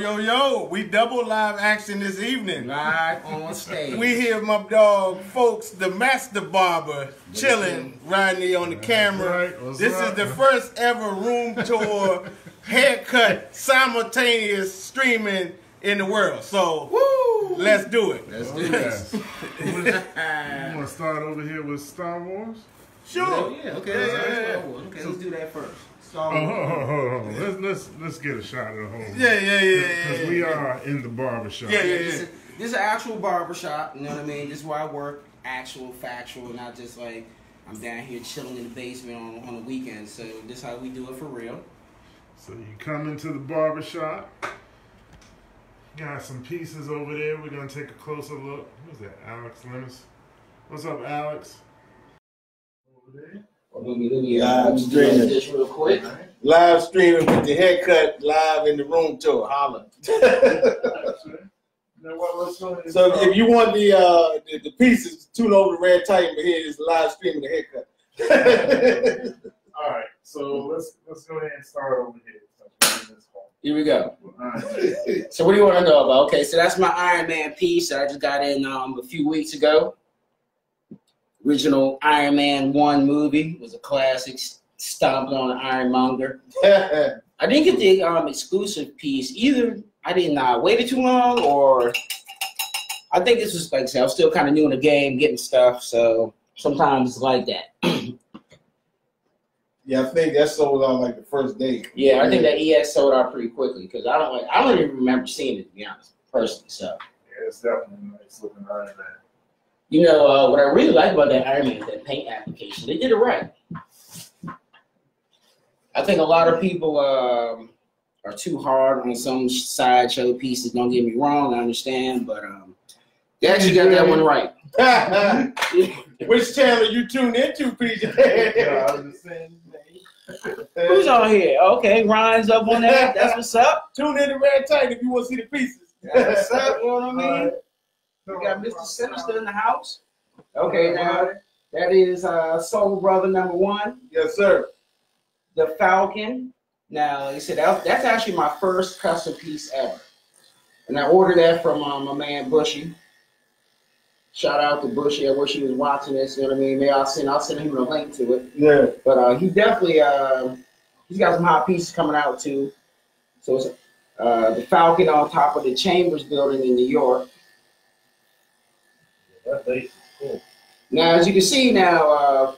Yo, we double live action this evening. Live on stage. We hear my dog, Folks the Master Barber, chilling right here on the camera. Right. This is the first ever room tour haircut simultaneous streaming in the world. So, woo, let's do it. Let's do this. You want to start over here with Star Wars? Sure. Yeah, okay. Okay, let's do that first. Hold on. Let's get a shot of the whole. Yeah. Because we are in the barbershop. Yeah. This is an actual barbershop, you know what I mean? This is where I work, actual, factual, not just like I'm down here chilling in the basement on the weekends. So this is how we do it for real. So you come into the barbershop. Got some pieces over there. We're going to take a closer look. Who's that? Alex Lemus. What's up, Alex? Over there. Let me live streaming this real quick. Live streaming with the haircut live in the room tour. Holla. So if you want the pieces, tune over to Red Titan, but here is live streaming the haircut. All right, so let's go ahead and start over here. Here we go. Right. So what do you want to know about? Okay, so that's my Iron Man piece that I just got in a few weeks ago. Original Iron Man 1 movie was a classic, stomped on an ironmonger. I didn't get the exclusive piece. Either I didn't waited too long, or I think this was, like I said, I was still kind of new in the game, getting stuff, so sometimes it's like that. Yeah, I think that sold out like the first day. Yeah, I think that EX sold out pretty quickly because I don't even remember seeing it, to be honest, personally. So Yeah, it's definitely a nice looking Iron Man. you know what I really like about that Iron Man is that paint application. They did it right. I think a lot of people are too hard on some sideshow pieces. Don't get me wrong, I understand, but they actually got that one right. Which channel you tuned into, PJ? Yeah, I was just saying. Who's on here? Okay, Ryan's up on that. That's what's up. Tune in to Red Titan if you want to see the pieces. That's what's up. You know what I mean? We got Mr. Sinister in the house. Okay, now that is Soul Brother #1. Yes, sir. The Falcon. Now, like I said, that's actually my first custom piece ever. And I ordered that from my man Bushy. Shout out to Bushy. I wish he was watching this, you know what I mean? Maybe I'll send him a link to it. Yeah. But he definitely, he's got some hot pieces coming out too. So it's the Falcon on top of the Chambers building in New York. That base is cool. Now, as you can see now,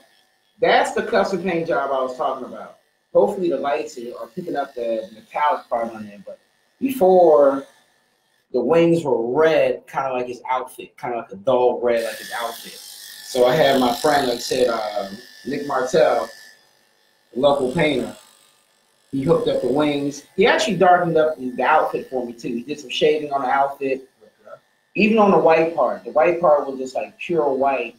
that's the custom paint job I was talking about. Hopefully the lights are picking up the metallic part on there, but before the wings were red, kind of like his outfit, kind of like a dull red like his outfit. So I had my friend, like I said, Nick Martell, a local painter. He hooked up the wings. He actually darkened up the outfit for me too. He did some shading on the outfit. Even on the white part. The white part was just like pure white,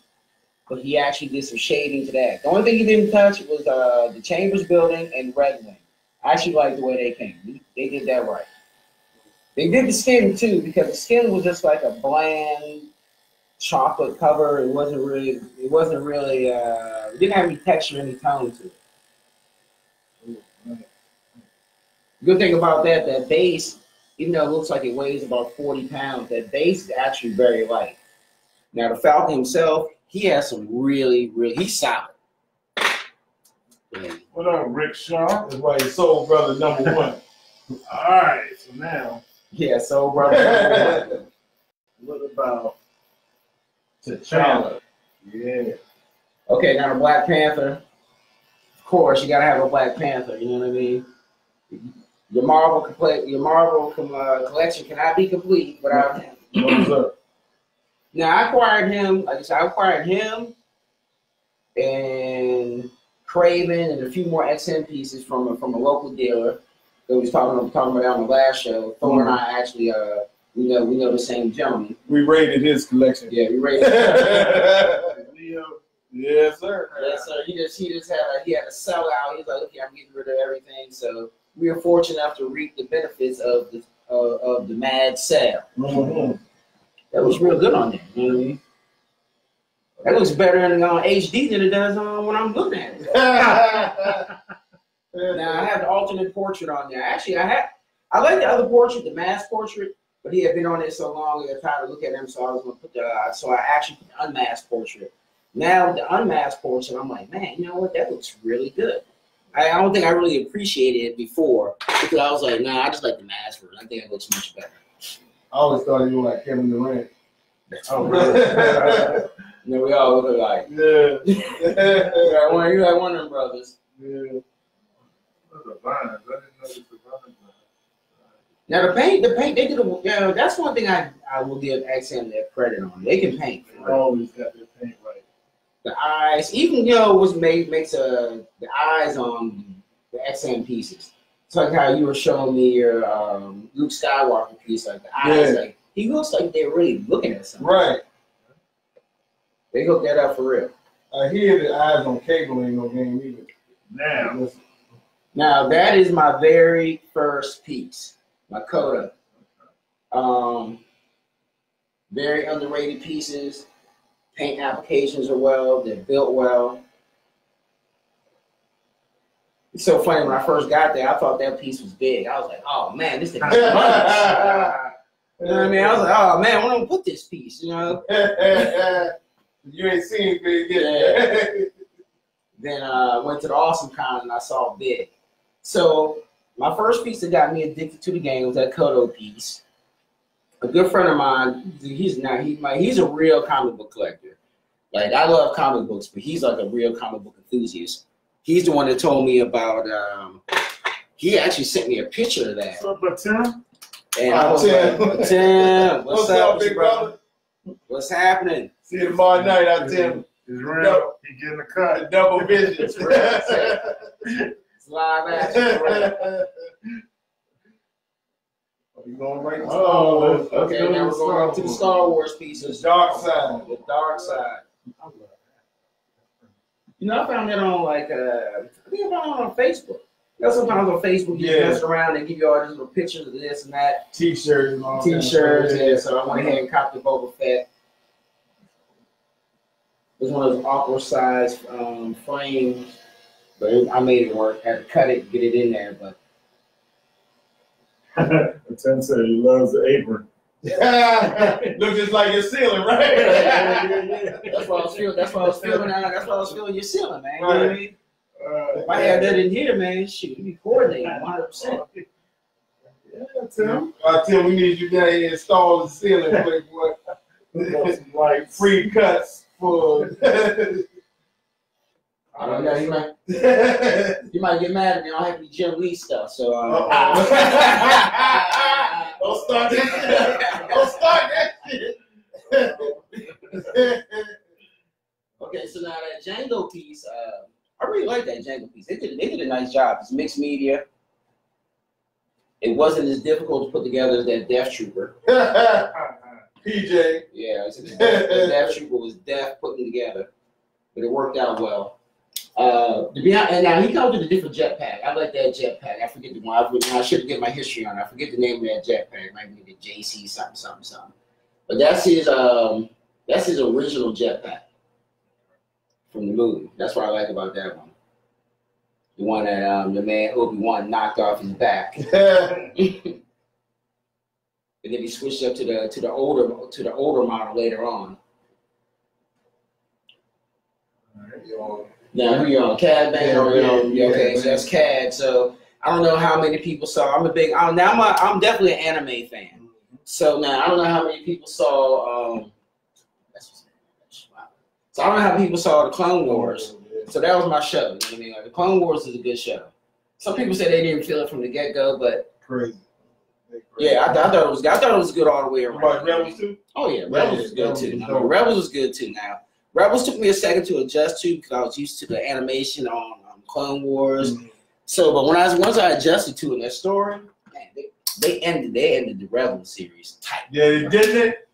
but he actually did some shading to that. The only thing he didn't touch was the Chambers building and Red Wing. I actually like the way they came. They did that right. They did the skin too, because the skin was just like a bland chocolate cover. It wasn't really, it didn't have any texture, any tone to it. Good thing about that base, even though it looks like it weighs about 40 pounds, that base is actually very light. Now the Falcon himself, he has some really, he's solid. Yeah. What up, Rick Shaw? That's why he's Soul Brother #1. All right, so now. Yeah, so brother. What about T'Challa? Yeah. Okay, now the Black Panther. Of course, you gotta have a Black Panther. You know what I mean? Your Marvel collection cannot be complete without him. What's up? Now I acquired him. Like I said, I acquired him and Craven and a few more XM pieces from a local dealer that we was talking about on the last show. Thor and I actually we know the same gentleman. We raided his collection. Yeah, we raided. Leo. Yes, sir. Yes, sir. He had a sellout. He's like, okay, I'm getting rid of everything. So we are fortunate enough to reap the benefits of the mad sale. Mm-hmm. That was real good on there. You know what I mean? That looks better in HD than it does when I'm looking at it. Now I have the alternate portrait on there. Actually, I I like the other portrait, the mask portrait, but he had been on it so long, I tried to look at him, so I was gonna put so I actually put the unmasked portrait. Now with the unmasked portrait, I'm like, man, you know what? That looks really good. I don't think I really appreciated it before because I was like, nah, I just like the mask version. I think it looks much better. I always thought you were like Kevin Durant. Oh, really? You know, we all look alike. Yeah. You like one of them brothers. Yeah. Now the paint, they did that's one thing I will give XM their credit on. They can paint. They always got their paint right. The eyes, even what makes the eyes on the XM pieces. It's like how you were showing me your Luke Skywalker piece, like the eyes, like he looks like they're really looking at something. Right. They hooked that up for real. I hear the eyes on cable ain't no game either. Now that is my very first piece, my Coda. Very underrated pieces. Paint applications are well. They're built well. It's so funny, when I first got there, I thought that piece was big. I was like, oh man, this thing is much. You know what I mean? I was like, oh man, where do I put this piece? You know? You ain't seen big yet. Yeah. Then I went to the Awesome Con and I saw big. So my first piece that got me addicted to the game was that Kodo piece. A good friend of mine, he's a real comic book collector. Like, I love comic books, but he's like a real comic book enthusiast. He's the one that told me about. He actually sent me a picture of that. What's up, Tim? And I was like, Tim, what's up, big brother? What's happening? See you tomorrow night out there. He's real. He getting a cut. Double vision. It's live action. You going right to okay, now we're going to the Star Wars pieces. The dark side. The dark side. You know, I found that on I think I found it on Facebook. You know, sometimes on Facebook you just mess around and give you all these little pictures of this and that. T-shirts and all T-shirts, yeah. So I went ahead and copied the Boba Fett. It was one of those awkward size frames, but I made it work. Had to cut it, get it in there, but. Tim said he loves the apron. Looks just like your ceiling, right? Yeah. That's what I was feeling. That's what I was feeling. That's what I was feeling. Your ceiling, man. You know what I mean? If I had that in here, man, shoot, you'd be coordinating 100%. Yeah, Tim. Tim, we need you down here to install the ceiling, boy. Like free cuts for. I don't know. You might get mad at me. I don't have any Jim Lee stuff. So. Don't start that shit. Don't start that shit. Okay, so now that Django piece, I really like that Django piece. They did a nice job. It's mixed media. It wasn't as difficult to put together as that Death Trooper. PJ. Yeah, the Death Trooper was death putting together, but it worked out well. And now he comes with a different jetpack. I like that jetpack. I forget the one. I should get my history on it. I forget the name of that jetpack. It might be the JC something. But that's his original jetpack from the movie. That's what I like about that one. The one that the man Obi-Wan knocked off his back. And then he switched up to the older model later on. Now who you on? Cad Bang or okay, so that's Cad. So I don't know how many people saw. I'm definitely an anime fan. So now I don't know how many people saw so I don't know how many people saw the Clone Wars. So that was my show. You know what I mean? Like, the Clone Wars is a good show. Some people say they didn't feel it from the get-go, but crazy. Yeah, I thought it was good all the way around. About Rebels too? Oh yeah, Rebels was good too. Rebels was good too. Now Rebels took me a second to adjust to because I was used to the animation on Clone Wars. Mm-hmm. So, but once I adjusted to it, that story, man, they ended the Rebels series tight. Yeah, they did it.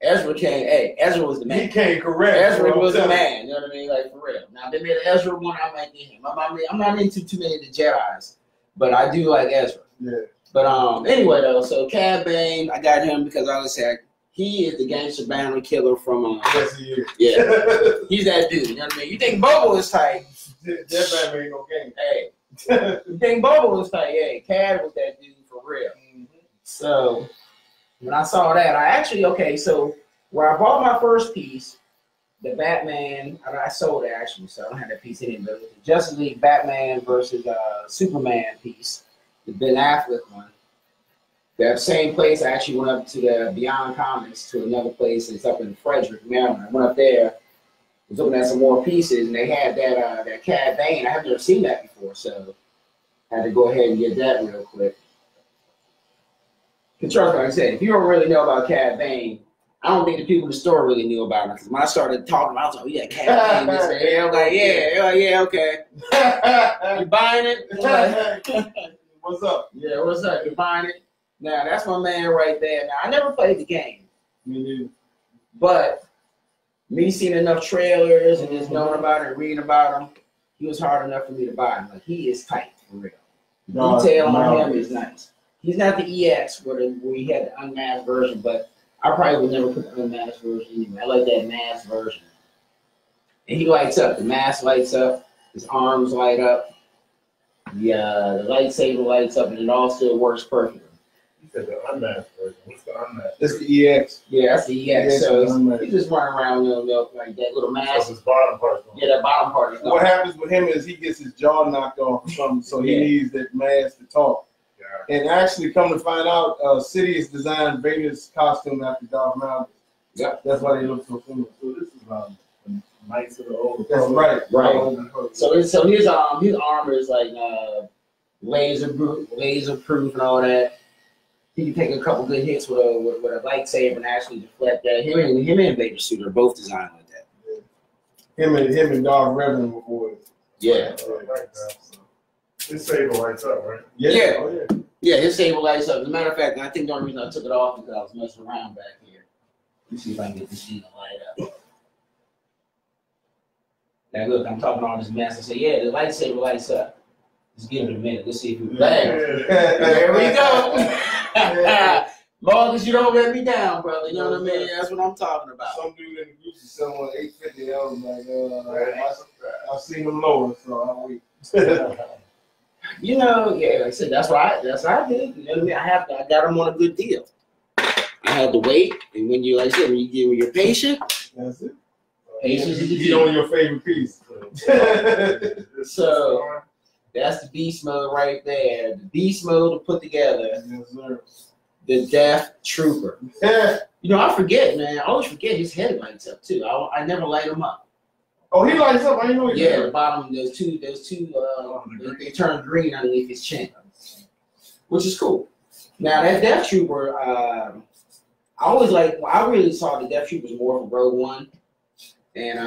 Ezra was the man. He came correct. Ezra was the man. You know what I mean? Like, for real. Now they made an Ezra one. I might get him. I'm not into too many of the Jedis, but I do like Ezra. Yeah. But anyway though, so Cad Bane, I got him because I was like, he is the gangster bounty killer from yes, he is. Yeah, he's that dude. You know what I mean? You think Bobo is tight? That man ain't no game. Hey, King Bobo was tight. Yeah, Cad was that dude for real. So when I saw that, I actually so where I bought my first piece, the Batman, I sold it actually, so I don't have that piece anymore. But it was the Justice League Batman versus Superman piece, the Ben Affleck one. That same place, I actually went up to the Beyond Comics to another place. It's up in Frederick, Maryland. I went up there, was looking at some more pieces, and they had that Cad Bane. I have never seen that before, so I had to go ahead and get that real quick. Because trust me, like I said, if you don't really know about Cad Bane, I don't think the people in the store really knew about it. Because when I started talking, I was like, yeah, Cad Bane. I was like, yeah, okay. You buying it? Like, What's up? Yeah, what's up? You buying it? Now, that's my man right there. Now, I never played the game. Me neither. But me seeing enough trailers and just knowing about it and reading about him, he was hard enough for me to buy him. Like, he is tight, for real. The detail on him is nice. He's not the EX where he had the unmasked version, but I probably would never put the unmasked version anyway. I like that masked version. And he lights up. The mask lights up. His arms light up. The lightsaber lights up, and it all still works perfectly. You said the unmasked version. What's the unmasked? That's the EX. Yeah, that's the EX. So he's just running around like that little mask. So his bottom part. Yeah, that bottom part is gone. What happens with him is he gets his jaw knocked off or something, so he needs that mask to talk. Yeah. And actually, come to find out, Sidious designed Vader's costume after Darth Maul. Yep. That's why they look so similar. So this is Knights of the Old. That's right. So his armor is like laser proof and all that. He can take a couple good hits with a lightsaber and actually deflect that. Him and Vader's suit are both designed like that. Yeah. Him and Darth Revan were boys. Yeah. His saber lights up, right? Yeah. Oh, yeah. Yeah, his saber lights up. As a matter of fact, I think the only reason I took it off is because I was messing around back here. Let me see if I can get this thing to light up. Now look, I'm talking all this mess. I say, yeah, the lightsaber lights up. Just give it a minute. Let's see if we There we go. Marcus, you don't let me down, brother. You know what I mean? That's what I'm talking about. Some dude in the group is selling 850. I was like, I've seen them lower, so I'll wait. You know, yeah, like I said, that's what I did. You know what I mean? I got them on a good deal. I had to wait, and when you, like I said, when you're patient, that's it. Patience is the key. Get on your favorite piece. So that's the beast mode right there. The beast mode to put together. Yes, sir. The Death Trooper. You know, I forget, man. I always forget his head lights up too. I never light him up. Oh, he lights up. I didn't know he did. The bottom, those two, they turn green underneath his chin, which is cool. Now that Death Trooper, I really saw the Death Troopers more from Rogue One, and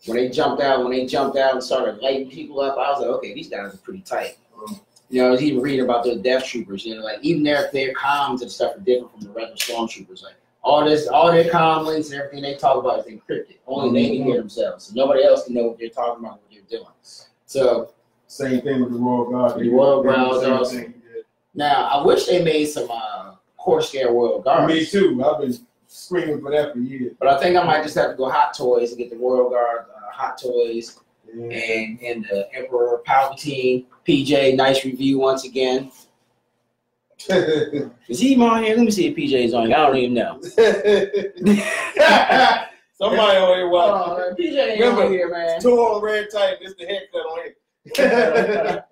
when they jumped out and started lighting people up, I was like, okay, these guys are pretty tight. You know, I was even reading about the Death Troopers. You know, like even their comms and stuff are different from the regular stormtroopers. Like all their comm links and everything they talk about is encrypted. Only they can hear themselves. So nobody else can know what they're talking about, what they're doing. So same thing with the Royal Guard. The Royal Guard also. Now I wish they made some Corsair Royal Guards. Me too. I've been screaming for that for years. But I think I might just have to go Hot Toys and get the Royal Guard Hot Toys. And the Emperor Palpatine. PJ, nice review once again. Is he even on here? Let me see if PJ's on here. I don't even know. Somebody on here watching. PJ ain't on here, man. Two on red tight. This the haircut on here.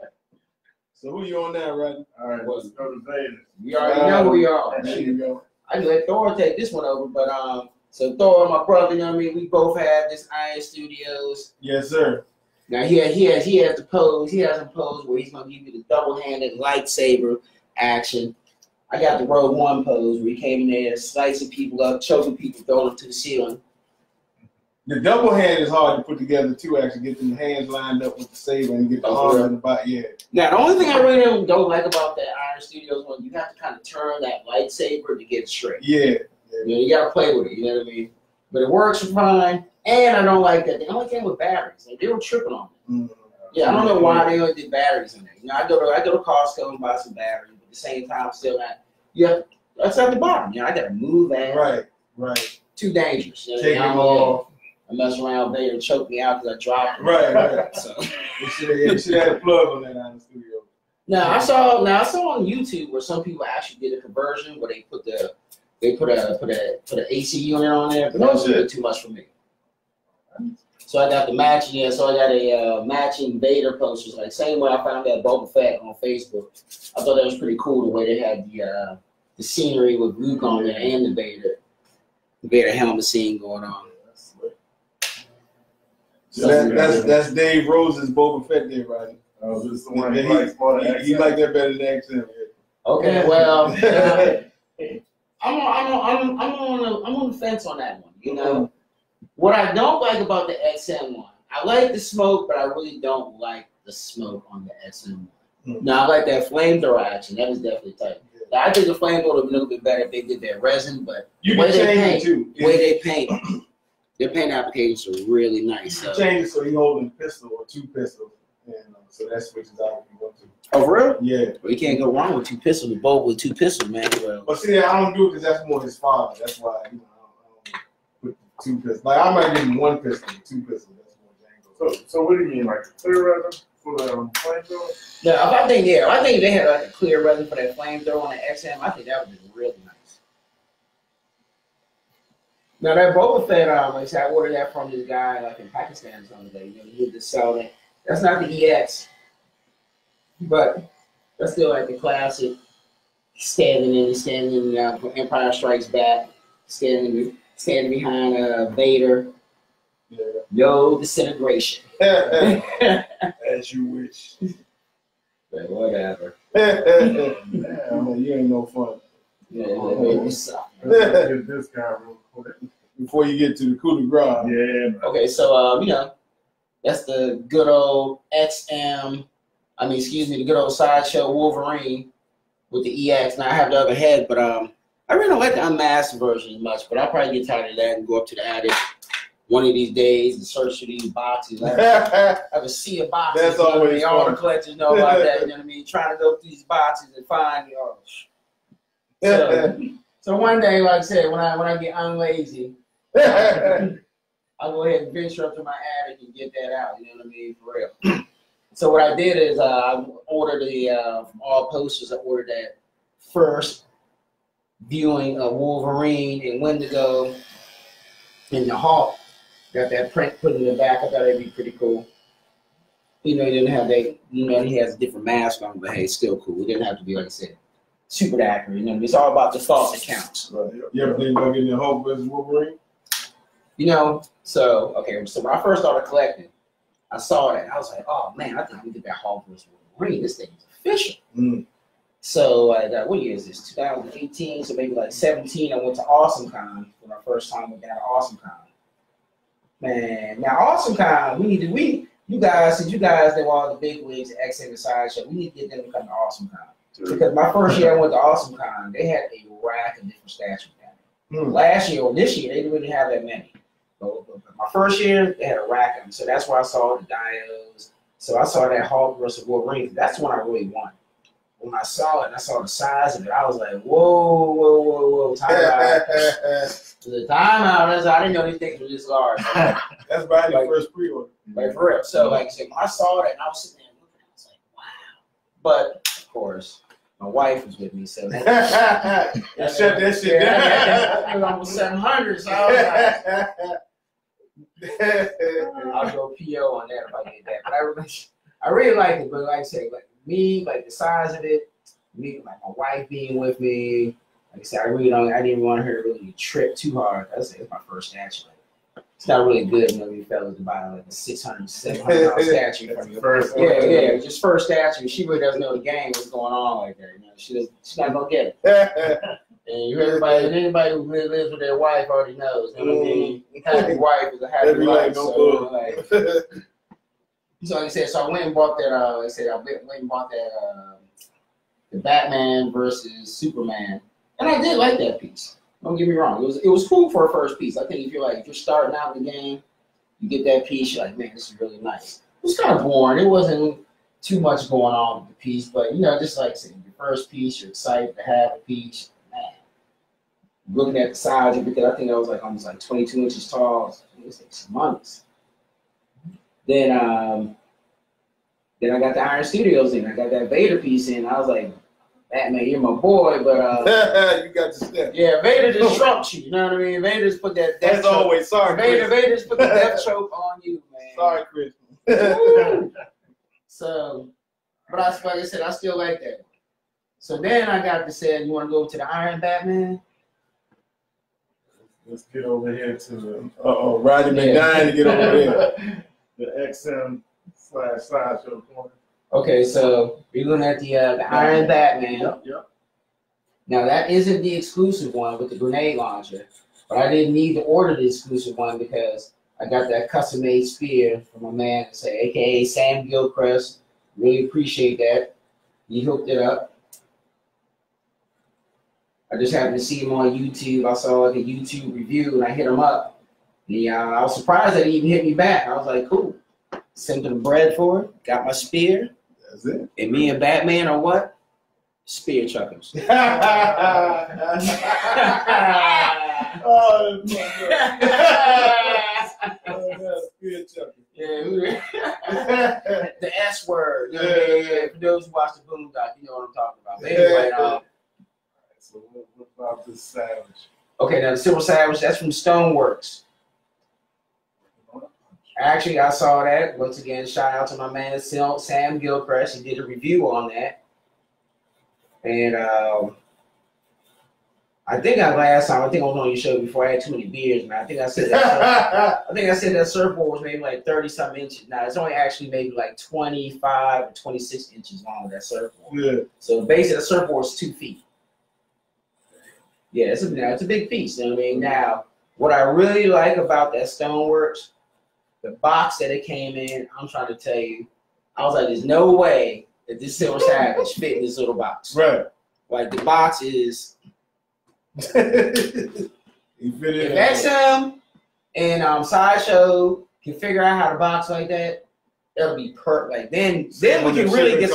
So who you on now, Rodney? All right, let's go to Vegas. We already know who you are. There you go. I can let Thor take this one over, but so Thor, my brother, you know what I mean? We both have this Iron Studios. Yes, sir. Now he has the pose. He has a pose where he's gonna give you the double-handed lightsaber action. I got the Rogue One pose where he came in there slicing people up, choking people, throwing them to the ceiling. The double hand is hard to put together too. Actually, get the hands lined up with the saber and get the arm in the body. Yeah. Now the only thing I really don't like about that Iron Studios one, you have to kind of turn that lightsaber to get it straight. Yeah. You know, you gotta play with it. You know what I mean? But it works fine. And I don't like that. They only came with batteries. Like, they were tripping on it. Yeah, I don't know why they only did batteries in there. You know, I go to Costco and buy some batteries, but at the same time, still not. Yeah, that's at the bottom. You know, I gotta move that. Right. Too dangerous. You know, Take them off. I messed around Vader and choked me out because I dropped it. Right. So you should have had a plug on that out in the studio. Now I saw on YouTube where some people actually did a conversion where they put a AC unit on there, but that was really too much for me. So I got the matching, so I got a matching Vader posters, like same way I found that Boba Fett on Facebook. I thought that was pretty cool the way they had the scenery with Luke on there and the Vader helmet scene going on. So that's Dave Rose's Boba Fett there, right? Oh, this is the one he liked that better than XM. Okay, well, I'm on the fence on that one. You know, what I don't like about the XM one, I like the smoke, but I really don't like the smoke on the XM one. Now I like that flamethrower action. That was definitely tight. Now, I think the flamethrower would be a little bit better if they did that resin, but the way they paint, their paint applications are really nice. You change it so you're holding a pistol or two pistols, and so that switches out if you want to. Oh, for real? Yeah. Well, you can't go wrong with two pistols. Both with two pistols, man. Well, but see, I don't do it because that's more his father. That's why I don't put two pistols. Like I might give him one pistol, two pistols. That's more Django. So what do you mean, like clear resin for the flamethrower? Yeah, I think if they had like a clear resin for that flamethrower on the XM, I think that would be really nice. Now that Boba Fett, like I said, I ordered that from this guy like in Pakistan the other day. You know, he would just sell that. That's not the EX, but that's still like the classic. Standing for Empire Strikes Back, standing behind Vader. Yeah. Yo, disintegration. As you wish. But whatever. You ain't no fun. Yeah, what's up? Get this guy real quick. Before you get to the coup de grace. Yeah. Okay, so you know, that's the good old the good old Sideshow Wolverine with the EX. Now I have the other head, but I really don't like the unmasked version as much, but I'll probably get tired of that and go up to the attic one of these days and search for these boxes. I have a sea of boxes. That's always all the collectors know about that, you know what I mean? Trying to go through these boxes and find So one day, like I said, when I get unlazy, I'll go ahead and venture up to my attic and get that out. You know what I mean? For real. So what I did is I ordered from all posters. I ordered that first viewing of Wolverine and Wendigo and the Hulk. Got that print put in the back. I thought it'd be pretty cool. You know, he didn't have that. You know, he has a different mask on, but hey, it's still cool. It didn't have to be, like I said, super accurate. You know, it's all about the thought that counts. Right. You ever think about getting the Hulk versus Wolverine? You know, so when I first started collecting, I saw that. I was like, oh man, I think I'm gonna get that Hulk versus Wolverine. This thing is official. So what year is this? 2018, so maybe like 17. I went to Awesome Con for my first time with that Awesome Con. Man, now Awesome Con, you guys, since you guys know all the big wigs, XM and Sideshow, we need to get them to come to Awesome Con. Because my first year I went to Awesome Con, they had a rack of different statues down there. Last year or this year, they didn't really have that many. But my first year, they had a rack of them. So that's where I saw the Dios. So I saw that Hulk versus Wolverine. That's what I really wanted. When I saw it and I saw the size of it, I was like, whoa, time out. The time out, I didn't know these things were this large. That's probably the first pre-order. Like, for real. So, like I said, when I saw that, and I was sitting there looking, I was like, wow. But, of course, my wife was with me, so shut that shit down. That was almost 700, so I was like, I'll go PO on that if I get that. But I really liked it, but like I said, like me, like the size of it, me, like my wife being with me, like I said, I didn't want her to really trip too hard. It's my first statue. Like, it's not really good, you know, you fellas to buy like a $600, $700 statue from you. Just first statue. She really doesn't know the game, what's going on like that. You know, she's not gonna get it. And anybody who really lives with their wife already knows. You know what I mean? Happy wife is a happy life. So like I said, so I went and bought that. I went and bought that the Batman versus Superman, and I did like that piece. Don't get me wrong. It was cool for a first piece. I think if you're starting out in the game, you get that piece. You're like, man, this is really nice. It was kind of boring. It wasn't too much going on with the piece, but you know, just like saying your first piece, you're excited to have a piece. Man, looking at the size because I think I was like almost like 22 inches tall. It was like humongous. Then I got the Iron Studios in. I got that Vader piece in. I was like, Batman, you're my boy, but you got the step. Yeah, Vader just trumped you. You know what I mean? Vader just put that death As choke. always, sorry, Vader just put the death choke on you, man. Sorry, Chris. So, but like I said, I still like that. So then I got to say, you want to go to the Iron Batman? Let's get over here to the Roddy McDine to get over here. The XM/Sideshow corner. Okay, so we're looking at the Iron Batman. Yep. Now that isn't the exclusive one with the grenade launcher, but I didn't need to order the exclusive one because I got that custom-made spear from my man, aka Sam Gilchrist. Really appreciate that. He hooked it up. I just happened to see him on YouTube. I saw like a YouTube review and I hit him up. I was surprised that he even hit me back. I was like, cool. Sent him bread for it. Got my spear. That's it. And me and Batman are what? Spear chuckers. Oh, spear chuckers. Yeah, the S word. You know, for those who watch the Boondock, you know what I'm talking about. But anyway, so what about this Savage? Okay, now the Silver Savage, that's from Stoneworks. Actually, I saw that. Once again, shout out to my man Sam Gilchrist. He did a review on that. And I think last time, I think I was on your show before I had too many beers, man. I think I said that surfboard was maybe like 30-something inches. Now, it's only actually maybe like 25 or 26 inches long, that surfboard. Yeah. So basically, the surfboard is 2 feet. Yeah, it's a big piece. You know what I mean? Now, what I really like about that Stoneworks, the box that it came in, I'm trying to tell you, I was like, there's no way that this Silver Savage fit in this little box. Right. Like, the box is... If XM and Sideshow can figure out how to box like that, that'll be perfect. Like, then we can really get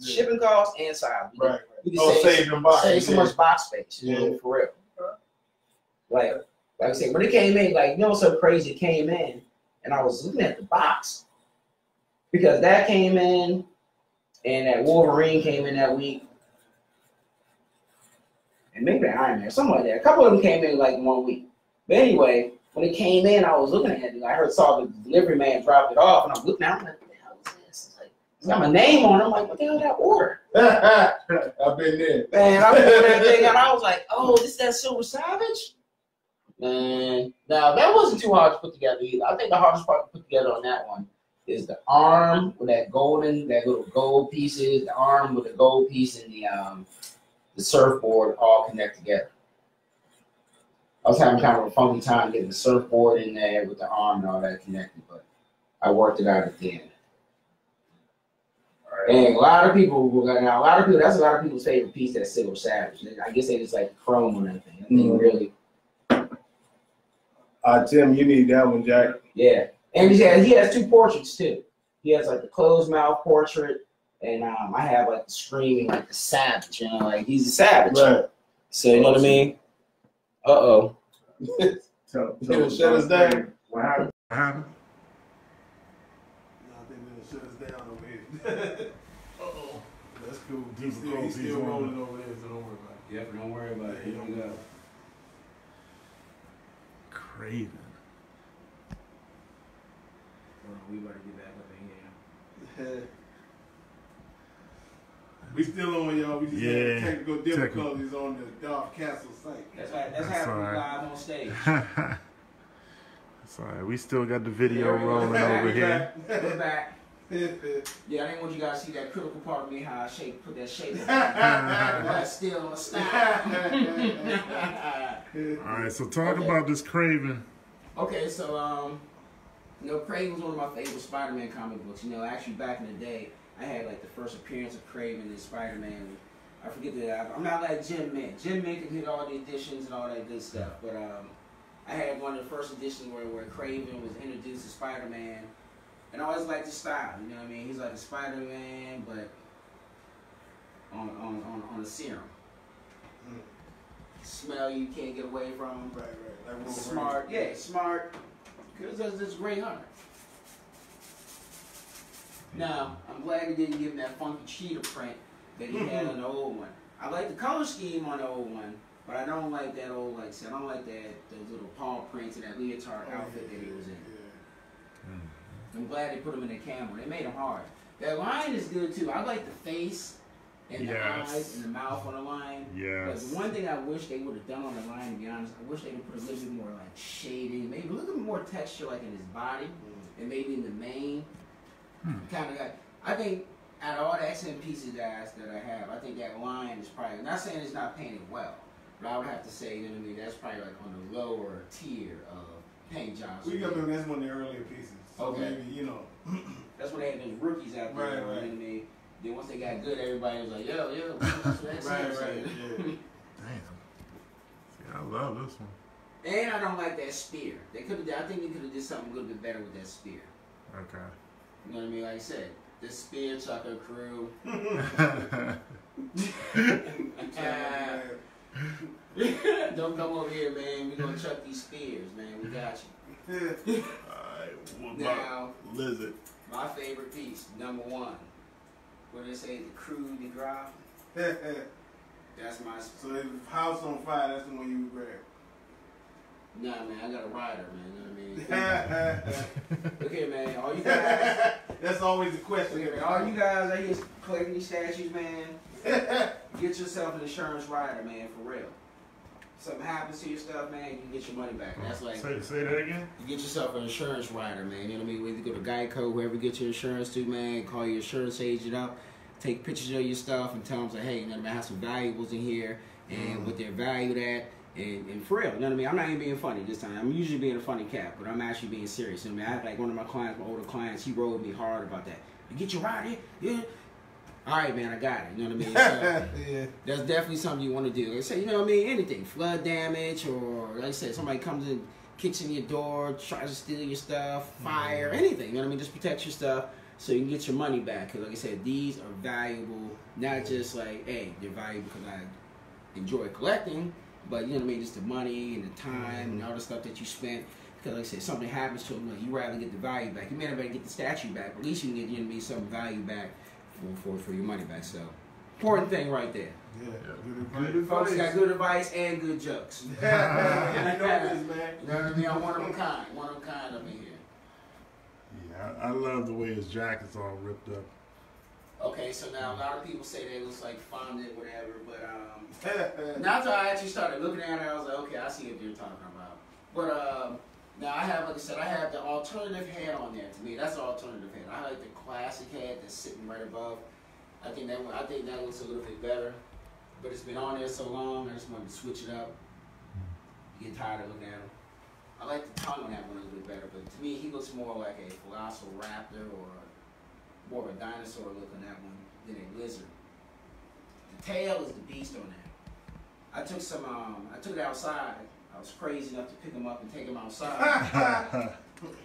shipping costs and size. Right. We can save so much box space, you know, for real. Like I said, when it came in, like, you know what's so crazy? It came in, and I was looking at the box because that came in, and that Wolverine came in that week, and maybe Iron Man, something like that. A couple of them came in like 1 week. But anyway, when it came in, I was looking at it. I saw the delivery man dropped it off, and I'm looking out, I'm like, what the hell is this? It's like, it's got my name on it. I'm like, what the hell did I order? I've been there. Man, I pulled that thing out. I was like, oh, this is that Silver Savage? Man, now that wasn't too hard to put together either. I think the hardest part to put together on that one is the arm with that little gold pieces, the arm with the gold piece and the surfboard all connect together. I was having kind of a funky time getting the surfboard in there with the arm and all that connected, but I worked it out at the end. And a lot of people, that's a lot of people's favorite piece, that Silver Savage. I guess they just like the chrome on that thing. I think really. Tim, you need that one, Jack. Yeah. And he has 2 portraits too. He has like the closed mouth portrait, and I have like the screaming, like the savage, you know, like he's a savage. Right. So you know what I mean? Uh-oh. Shut us down. What happened? No, I think they'll shut us down over here. Uh-oh. That's cool. He's still rolling over there, so don't worry about it. Yep, don't worry about it. Here we go. Craven. We better get back up in here. We still on, y'all. We just had technical difficulties on the DarthCastle site. That's happening live on stage. That's all right. We still got the video rolling over here. We're back. Yeah, I didn't want you guys to see that critical part of me, how I put that shape on. That's still a style. All right, so talk about this Craven. Okay, so, you know, Craven was one of my favorite Spider-Man comic books. You know, actually back in the day, I had like the first appearance of Craven in Spider-Man. I forget that. I'm not like Jim Mint. Jim Mint could hit all the editions and all that good stuff. But I had one of the first editions where Craven was introduced to Spider-Man. And I always liked his style, you know what I mean? He's like a Spider-Man, but on a serum. smell you can't get away from. Right. Like Smart, yeah, smart. Because that's a great hunter. Now, I'm glad he didn't give him that funky cheetah print that he had on the old one. I like the color scheme on the old one, but I don't like that old, like I said, I don't like those little paw prints and that leotard outfit that he was in. I'm glad they put him in the camera. They made him hard. That lion is good too. I like the face and the eyes and the mouth on the lion. But the one thing I wish they would have done on the lion, to be honest, I wish they would put a little bit more like shading, maybe a little bit more texture like in his body and maybe in the mane. Kind of got. I think out of all the accent pieces guys that I have, I think that lion is probably, I'm not saying it's not painted well, but I would have to say, you know what I mean, that's probably like on the lower tier of paint jobs. We got them, that's one of the earlier pieces. So maybe, you know. That's when they had those rookies out there. Right. You know what I mean? Then once they got good, everybody was like, yo. Right. Yeah. Damn. See, I love this one. And I don't like that spear. I think they could have did something a little bit better with that spear. Okay. You know what I mean? Like I said, the spear chucker crew. Don't come over here, man. We're going to chuck these spears, man. We got you. Alright, what Now, about Lizard? my favorite piece, number 1. What they say, the crew de gras. That's my... So if house on fire, that's the one you would grab. Nah, man, I got a rider, man. You know what I mean? Look here, man. All you guys... That's always the question. Look here, man. All you guys out here collecting these statues, man, get yourself an insurance rider, man, for real. Something happens to your stuff, man, you can get your money back. That's like... Say that again? You get yourself an insurance rider, man. You know what I mean? Whether you go to Geico, whoever you get your insurance to, man, call your insurance agent up, take pictures of your stuff and tell them, say, hey, you know what I mean, I have some valuables in here and what they're valued at. And for real, you know what I mean? I'm not even being funny this time. I'm usually being a funny cat, but I'm actually being serious. You know what I mean? I like one of my clients, my older clients, he rode me hard about that. You get your rider? Yeah. All right, man, I got it. You know what I mean? So, that's definitely something you want to do. Like I say, you know what I mean? Anything. Flood damage or, like I said, somebody comes in, kicks in your door, tries to steal your stuff, fire, anything. You know what I mean? Just protect your stuff so you can get your money back. Because, like I said, these are valuable. Not just like, hey, they're valuable because I enjoy collecting, but, you know what I mean? Just the money and the time and all the stuff that you spent. Because, like I said, something happens to them, like, you rather get the value back. You may not be able to get the statue back, but at least you can get, you know what I mean, some value back for your money back. So, important thing right there. Yeah. Good advice. Folks got good advice and good jokes. I know this, man. You know what I mean? I'm one of a kind. One of a kind up in here. Yeah, I love the way his jacket's all ripped up. Okay, so now a lot of people say that it looks like fondant, whatever, but now until I actually started looking at it, I was like, okay, I see what you're talking about. But now I have, like I said, I have the alternative head on there. To me, that's the alternative head. I like the classic head that's sitting right above. I think that looks a little bit better. But it's been on there so long, I just wanted to switch it up. Get tired of looking at him. I like the tongue on that one a little bit better, but to me, he looks more like a velociraptor or more of a dinosaur look on that one than a lizard. The tail is the beast on that. I took some, I took it outside. I was crazy enough to pick him up and take him outside.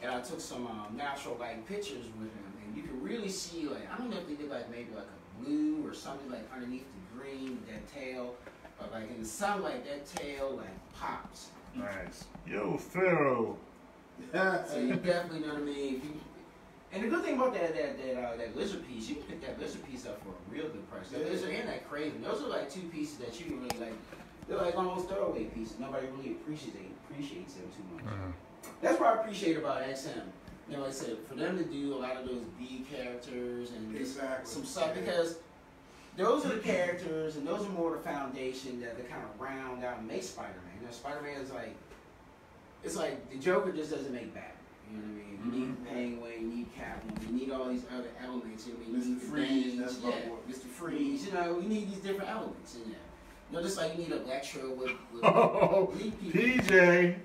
And I took some natural like pictures with him, and you can really see, like, I don't know if they did like maybe like a blue or something like underneath the green with that tail, but like in the sunlight that tail like pops. Nice. Yo, Pharaoh. So you definitely know what I mean. And the good thing about that lizard piece, you can pick that lizard piece up for a real good price. That lizard and that craven, those are like two pieces that you can really like. They're like almost throwaway pieces. Nobody really appreciates them too much. That's what I appreciate about XM. You know, like I said, for them to do a lot of those B characters and some stuff, because those are the characters and those are more the foundation that they kind of round out and make Spider-Man. You know, Spider-Man is like, it's like the Joker just doesn't make Batman. You know what I mean? You need Penguin, you need Catwoman, you need all these other elements. You know what I mean? Mr. Freeze, that's my boy. Mr. Freeze, you know, you need these different elements in there. You know, just like you need Electro with PJ.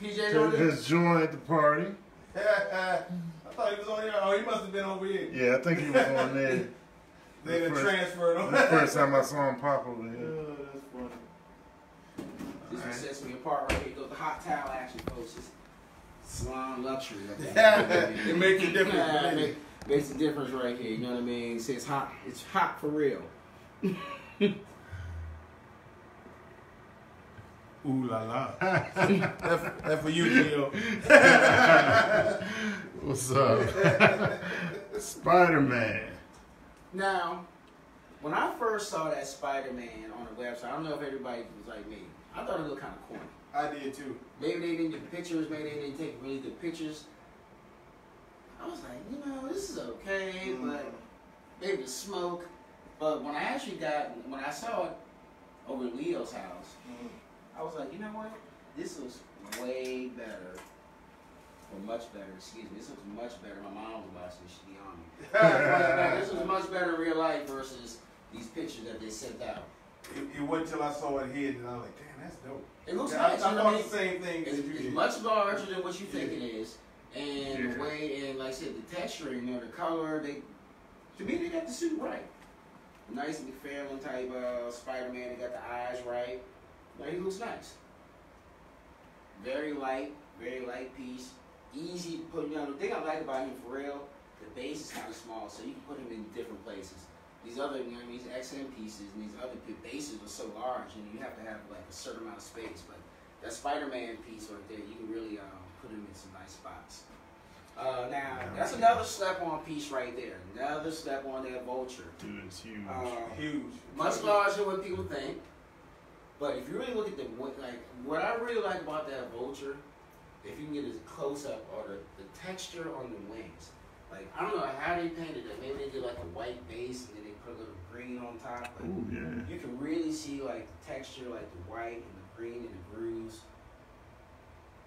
PJ has joined the party. I thought he was on here. Oh, he must have been over here. Yeah, I think he was on there. They done transferred him. That's the first time I saw him pop over here. That's funny. This one sets me apart right here. Goes the hot towel action, folks. It's salon luxury. It makes a difference. Makes a difference right here. You know what I mean? It's hot. It's hot for real. Ooh la la. That's for you, Gio. What's up? Spider-Man. Now, when I first saw that Spider-Man on the website, I don't know if everybody was like me. I thought it looked kind of corny. I did too. Maybe they didn't get pictures. Maybe they didn't take really good pictures. I was like, you know, this is okay, but maybe the smoke. But when I saw it over at Leo's house, I was like, you know what? This looks way better. Or much better, excuse me. This looks much better. My mom was watching, she'd be on me. This was much better in real life versus these pictures that they sent out. It wasn't until I saw it here and I was like, damn, that's dope. It looks nice. I thought the same thing. It's much larger than what you think it is. And the way, and like I said, the texture, you know, the color, to me, they got the suit right. Nice McFarlane type Spider-Man. They got the eyes right. Like, he looks nice. Very light piece. Easy to put, you know, the thing I like about him for real, the base is kind of small, so you can put him in different places. These other, you know, these XM pieces and these other bases are so large, and you have to have like a certain amount of space. But that Spider-Man piece right there, you can really put him in some nice spots. Now, that's another slap-on piece right there. Another slap on that Vulture. Dude, it's huge. Huge. Much larger than what people think. But if you really look at what I really like about that Vulture, if you can get a close-up, or the texture on the wings. Like, I don't know how they painted it. Maybe they did like a white base and then they put a little green on top. But ooh, yeah. you can really see like the texture, like the white and the green and the grooves.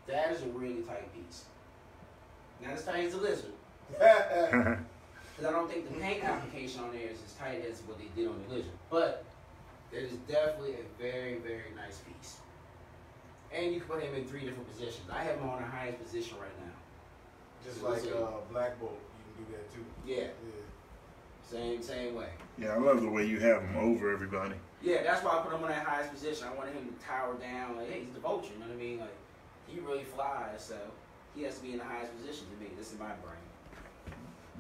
That is a really tight piece. Not as tight as the Lizard. Because I don't think the paint application on there is as tight as what they did on the Lizard. But it is definitely a very, very nice piece. And you can put him in 3 different positions. I have him on the highest position right now. Just like Black Bolt, you can do that too. Yeah. Same way. Yeah, I love the way you have him over everybody. Yeah, that's why I put him on that highest position. I wanted him to tower down. Like, hey, he's the Vulture, you know what I mean? Like, he really flies, so he has to be in the highest position to me. This is my brain.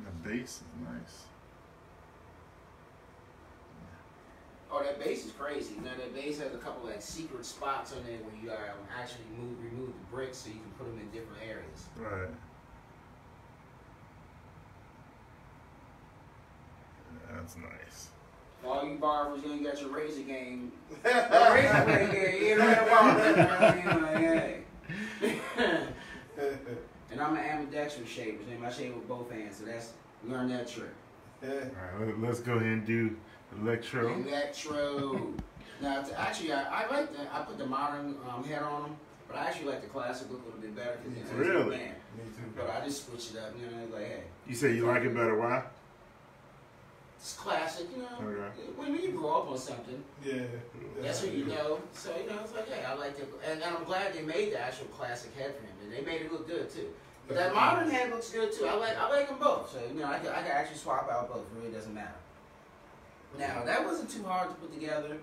The base is nice. Oh, that base is crazy. You know, that base has a couple like secret spots on there where you actually remove the bricks so you can put them in different areas. Right. That's nice. All you barbers, you ain't got your razor game. Razor game, you know what I'm And I'm an ambidextrous shaver. So I shave with both hands, so learn that trick. All right, let's go ahead and do Electro. Now, actually, I like that. I put the modern head on them, but I actually like the classic look a little bit better because it's really? Man. Me too. But I just switched it up. You know, like, hey. You say you like it better? Why? It's classic, you know. Okay. When you grow up on something, that's what you know. So you know, it's like, hey, I like it, and I'm glad they made the actual classic head for him, and they made it look good too. But that modern head looks good too. I like them both. So you know, I can actually swap out both. It really doesn't matter. Now that wasn't too hard to put together.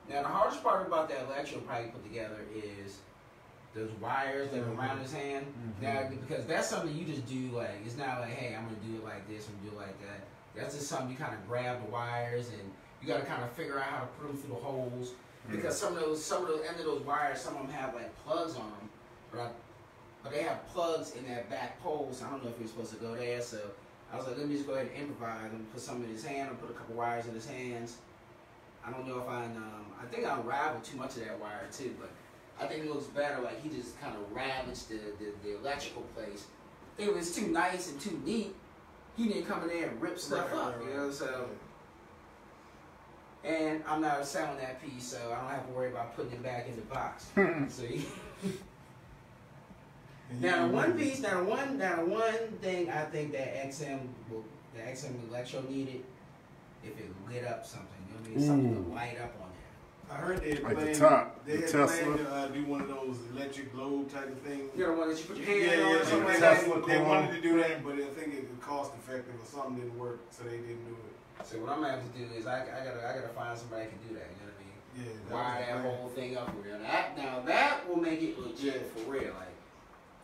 Now the hardest part about that Electro probably put together is those wires that are around his hand. Now because that's something you just do, like it's not like, hey, I'm gonna do it like this, I'm gonna do it like that. That's just something you kind of grab the wires and you got to kind of figure out how to put them through the holes because some of those end of those wires, some of them have like plugs on them, but they have plugs in that back pole. So I don't know if you're supposed to go there. So I was like, let me just go ahead and improvise and put some in his hand and put a couple wires in his hands. I don't know if I think I unraveled too much of that wire too, but I think it looks better. Like he just kind of ravaged the electrical place. I think it was too nice and too neat. He didn't come in there and rip stuff up, you know, so. And I'm not selling that piece, so I don't have to worry about putting it back in the box. See? Now the one thing I think that the XM Electro needed, if it lit up something, you know what I mean? Something to light up on there. I heard they like planned, the top, they the had Tesla. planned to do one of those electric globe type of things. You know, the one that you put your hand on or something like Tesla, that? they wanted to do that, but I think it was cost effective or something didn't work, so they didn't do it. So what I'm gonna have to do is I gotta find somebody that can do that. You know what I mean? Yeah. Wire that whole thing up for real. Now that will make it legit for real, like,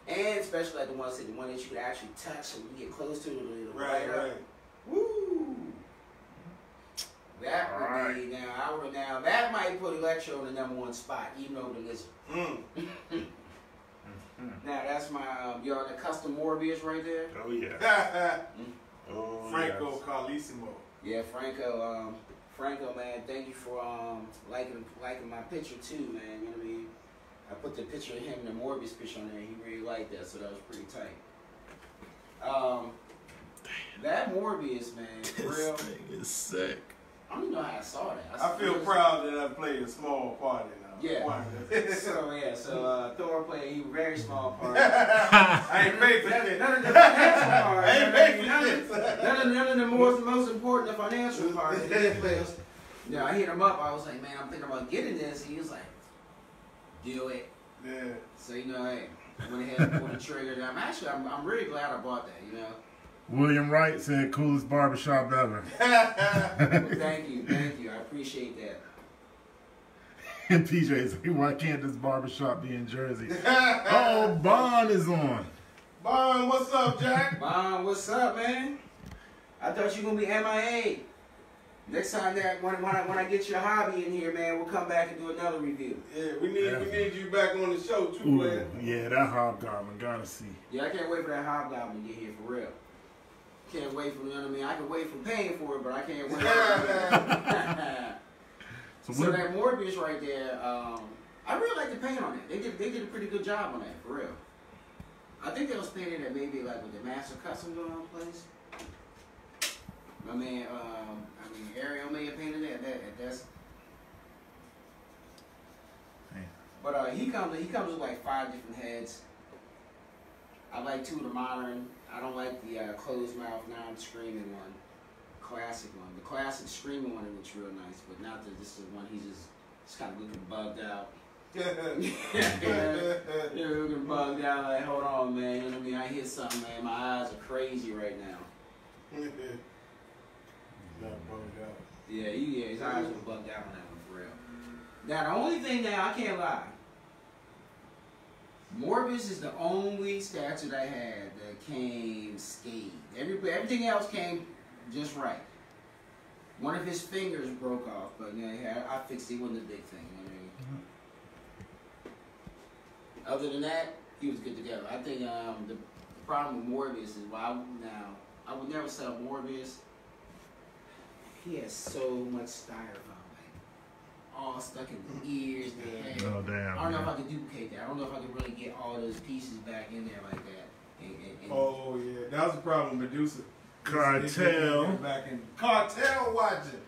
and especially like the one that you could actually touch and you get close to it, it'll light up. Right. Woo! That would be now that might put retro in the #1 spot, even over the lizard. Now that's my y'all the custom Morbius right there. Oh yeah. Franco Carlissimo. Yeah, Franco, man, thank you for liking my picture too, man. You know what I mean? I put the picture of him and the Morbius picture on there. He really liked that, so that was pretty tight. That Morbius, man, for real. This thing is sick. I don't even know how I saw that. I feel proud that I played a small part in that. Yeah. So Thor played a very small part. I ain't paid for that. None of the financial part. I ain't paid for that. None of the most important, the financial part. He did play us. Yeah, I hit him up. I was like, man, I'm thinking about getting this. He was like, do it. Yeah. So you know, hey, I went ahead and pulled the trigger. And I'm really glad I bought that. You know. William Wright said, "Coolest barbershop ever." Well, thank you. I appreciate that. And PJ said, "Why can't this barbershop be in Jersey?" Oh, Bond is on. Bond, what's up, Jack? Bond, what's up, man? I thought you were gonna be MIA. Next time that when I get your hobby in here, man, we'll come back and do another review. Yeah, we need you back on the show too, Ooh, man. yeah, that hobgoblin, gotta see. Yeah, I can't wait for that hobgoblin to get here for real. Can't wait for, you know what I mean? I can wait for paying for it, but I can't wait for it. So that Morbius right there, I really like the paint on it. They did a pretty good job on that, for real. I think they was painted at maybe like with the Master Custom place. My man, Ariel may have painted it at that's. But he comes with like 5 different heads. I like 2 of the modern. I don't like the closed mouth non-screaming one, classic one. The classic screaming one looks real nice, but not that this is one he's just kind of looking bugged out. Yeah, looking bugged out. Like, hold on, man. You know what I mean? I hit something, man. My eyes are crazy right now. Not bugged out. Yeah, his eyes were bugged out on that one for real. Now the only thing now I can't lie. Morbius is the only statue that I had that came scathed. Everything else came just right. One of his fingers broke off, but you know, I fixed it. It wasn't a big thing. You know what I mean? Other than that, he was good to go. I think the problem with Morbius is I would never sell Morbius. He has so much styrofoam. All stuck in the ears. Oh, damn. I don't know if I could duplicate that. I don't know if I could really get all those pieces back in there like that. Oh, yeah. That was the problem with Medusa. Cartel. Back in. Cartel watching.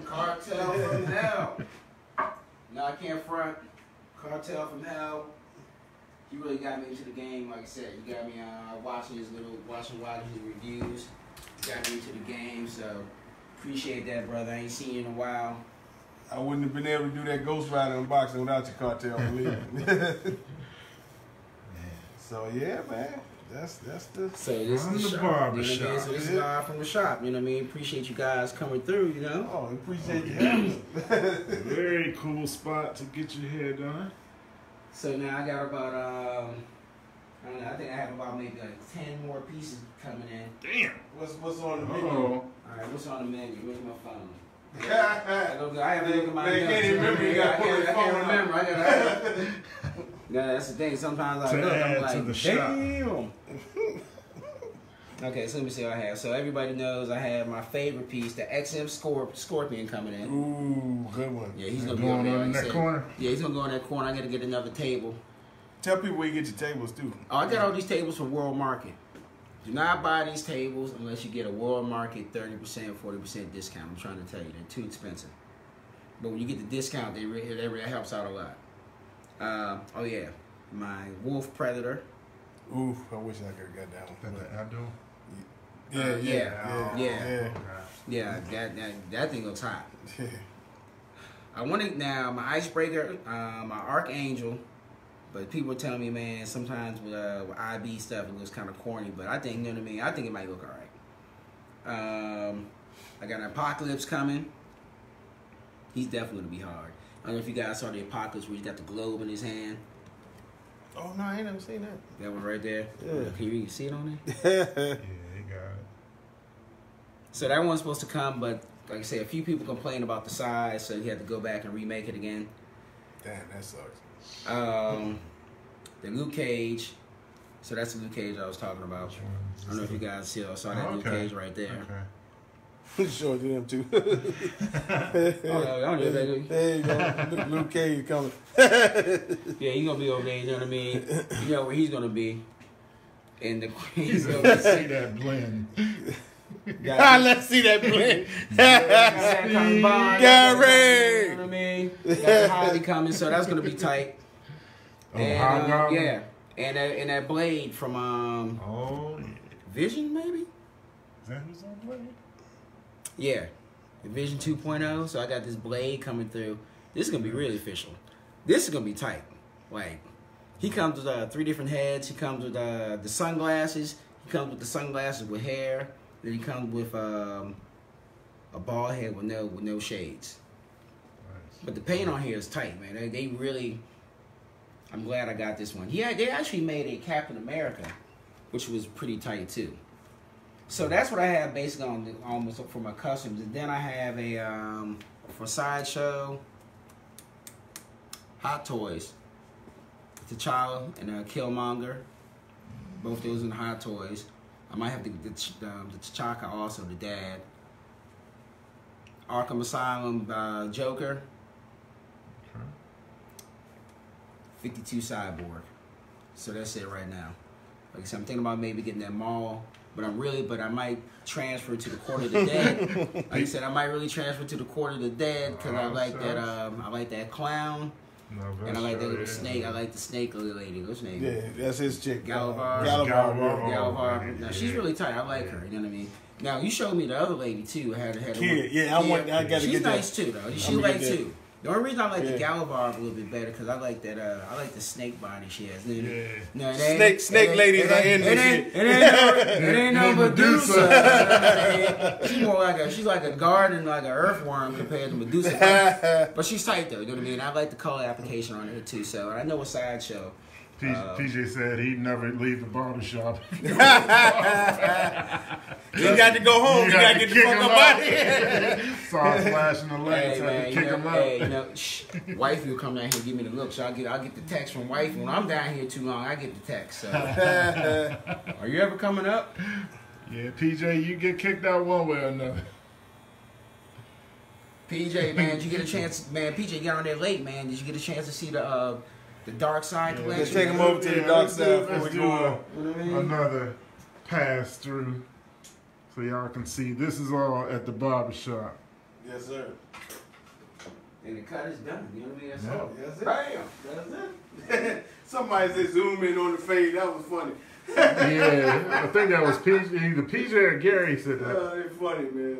Cartel from hell. No, I can't front. Cartel from hell. You really got me into the game, like I said. You got me watching his reviews. Got me into the game, so appreciate that, brother. I ain't seen you in a while. I wouldn't have been able to do that Ghost Rider unboxing without your Cartel, believe me. So yeah, man, that's the. So this is the barbershop. You know, so this is live from the shop. You know what I mean? Appreciate you guys coming through. You know. Oh, appreciate you having us. Very cool spot to get your hair done. So now I got about I don't know. I think I have about maybe like 10 more pieces coming in. Damn. What's on the menu? All right, what's on the menu? Where's my phone? I have to look at my notes. Can't even remember. I can't remember. Yeah, that's the thing. Sometimes I look, I'm like, damn. Okay, so let me see what I have. So everybody knows I have my favorite piece, the XM Scorpion coming in. Ooh, good one. Yeah, he's gonna go on in that corner. Yeah, he's gonna go in that corner. I gotta get another table. Tell people where you get your tables too. Oh, I got all these tables from World Market. Do not buy these tables unless you get a World Market 30%, 40% discount. I'm trying to tell you, they're too expensive. But when you get the discount, it really helps out a lot. Oh yeah, my Wolf Predator. Ooh, I wish I could have got that one. Yeah. That thing looks hot. I wanted now my Icebreaker, my Archangel. But people are telling me, man, sometimes with IB stuff, it looks kind of corny. But I think, you know what I mean? I think it might look all right. I got an Apocalypse coming. He's definitely going to be hard. I don't know if you guys saw the Apocalypse where he's got the globe in his hand. Oh, no, I ain't never seen that. That one right there? Yeah. Can you see it on there? Yeah, you got it. So that one's supposed to come, but like I said, a few people complained about the size, so he had to go back and remake it again. Damn, that sucks. The Luke Cage. So that's the Luke Cage I was talking about. I don't know if you guys saw that Luke Cage right there. Okay. Sure, to them too. I don't know, baby. There you go. Luke Cage coming. Yeah, he's gonna be over there. You know what I mean? You know where he's gonna be. And the Queen's gonna see that blend. Let's see that blend. Gary. You know what I mean? Got the Holly coming, so that's gonna be tight. And yeah, and that blade from Vision, maybe. Is that who's on blade? Yeah, Vision 2.0. So I got this blade coming through. This is gonna be really official. This is gonna be tight. Like, he comes with 3 different heads. He comes with the sunglasses. He comes with the sunglasses with hair. Then he comes with a bald head with no shades. Nice. But the paint on here is tight, man. They really. I'm glad I got this one. Yeah, they actually made a Captain America, which was pretty tight too. So that's what I have basically on almost for my customs. And then I have a for Sideshow, Hot Toys, T'Challa and Killmonger. Both those in Hot Toys. I might have the T'Chaka also, the dad. Arkham Asylum Joker. 52 Cyborg. So that's it right now. Like I said, I'm thinking about maybe getting that mall, but I might transfer to the Court of the Dead. Like I said, I might really transfer to the Court of the Dead because I like that clown. No, and I like that little snake. I like the snake little lady. What's her name? Yeah, that's his chick. Galavar. Now she's really tight. I like her. You know what I mean? Now you showed me the other lady too. I got to get She's nice too, though. She like too. The only reason I like the Galavar a little bit better because I like that. I like the snake body she has. No, snake ladies are in this. It ain't no Medusa. She's like a garden, like an earthworm compared to Medusa. But she's tight though. You know what I mean? I like the color application on her too. So I know a Sideshow. PJ said he'd never leave the barbershop. You got to go home. You got to get the fuck up out of here. Saw flashing the lights. Had to kick him out. Hey, wifey will come down here and give me the look. So I'll get the text from wifey. When I'm down here too long, I get the text. So. Are you ever coming up? Yeah, PJ, you get kicked out one way or another. PJ, man, did you get a chance? Man, PJ, you got on there late, man. Did you get a chance to see the Dark Side collection? Let's take him over to the Dark Side before we go another pass through so y'all can see. This is all at the barbershop. Yes, sir. And the cut is done. You know what I mean? That's all. That's it. Bam. That's it. Somebody said zoom in on the fade. That was funny. Yeah, I think that was PJ. Either PJ or Gary said that. Oh, it's funny, man.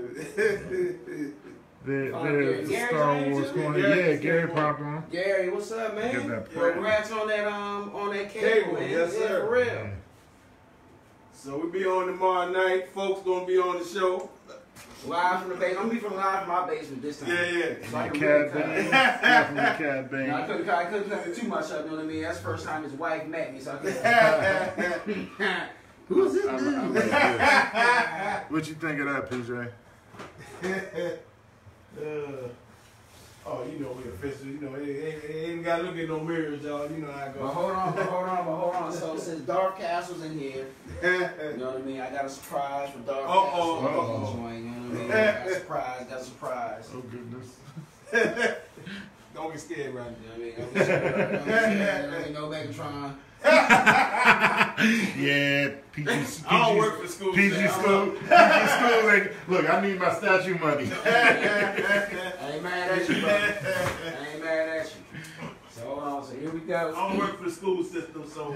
There's the Star Wars corner. Yeah, Gary popped on. Gary, what's up, man? Congrats on that cable, man. Yes, sir. For real. So we be on tomorrow night. Folks gonna be on the show. Live from the basement. I'm gonna be from live from my basement this time. Yeah. So I can Cad Bang. Cad Bang. No, I couldn't cut too much up, you know what I mean? That's the first time his wife met me, so I couldn't. Who's this dude? What you think of that, PJ? You know we official. You know, ain't got to look at no mirrors, y'all. You know how it goes. But hold on. So since Darth Castle's in here, you know what I mean? I got a surprise for Darth Castle. You know what I mean? Got a surprise. Oh, goodness. Don't get scared, right? You know what I mean? No Megatron. Yeah, PG. I don't work for school. PG school. Like, look, I need my statue money. I ain't mad at you, bro. I ain't mad at you. So hold on. So here we go. I don't work for the school system, so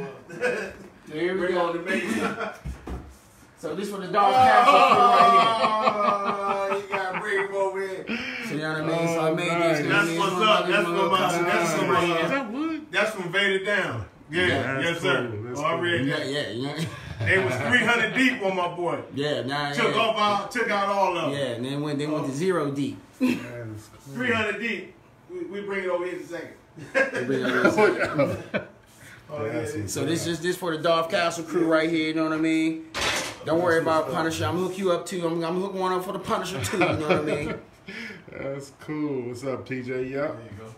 here we bring go. on the main. So this for the Darth Castle right here. You gotta bring him over here. So you know what I mean? So I made this. That's what's up. That's wood. That's from Vendetta Down. Yeah, yes, sir. Already. Yeah. It was 300 deep on my boy. Yeah, took out all of them. Yeah, and then went to 0 deep. 300 deep. We bring it over here in a second. So this for the Darth Castle crew right here. You know what I mean? Don't worry about Punisher. I'm gonna hook you up too. I'm gonna hook one up for the Punisher too. You know what I mean? That's cool. What's up, TJ? Yep. There you go.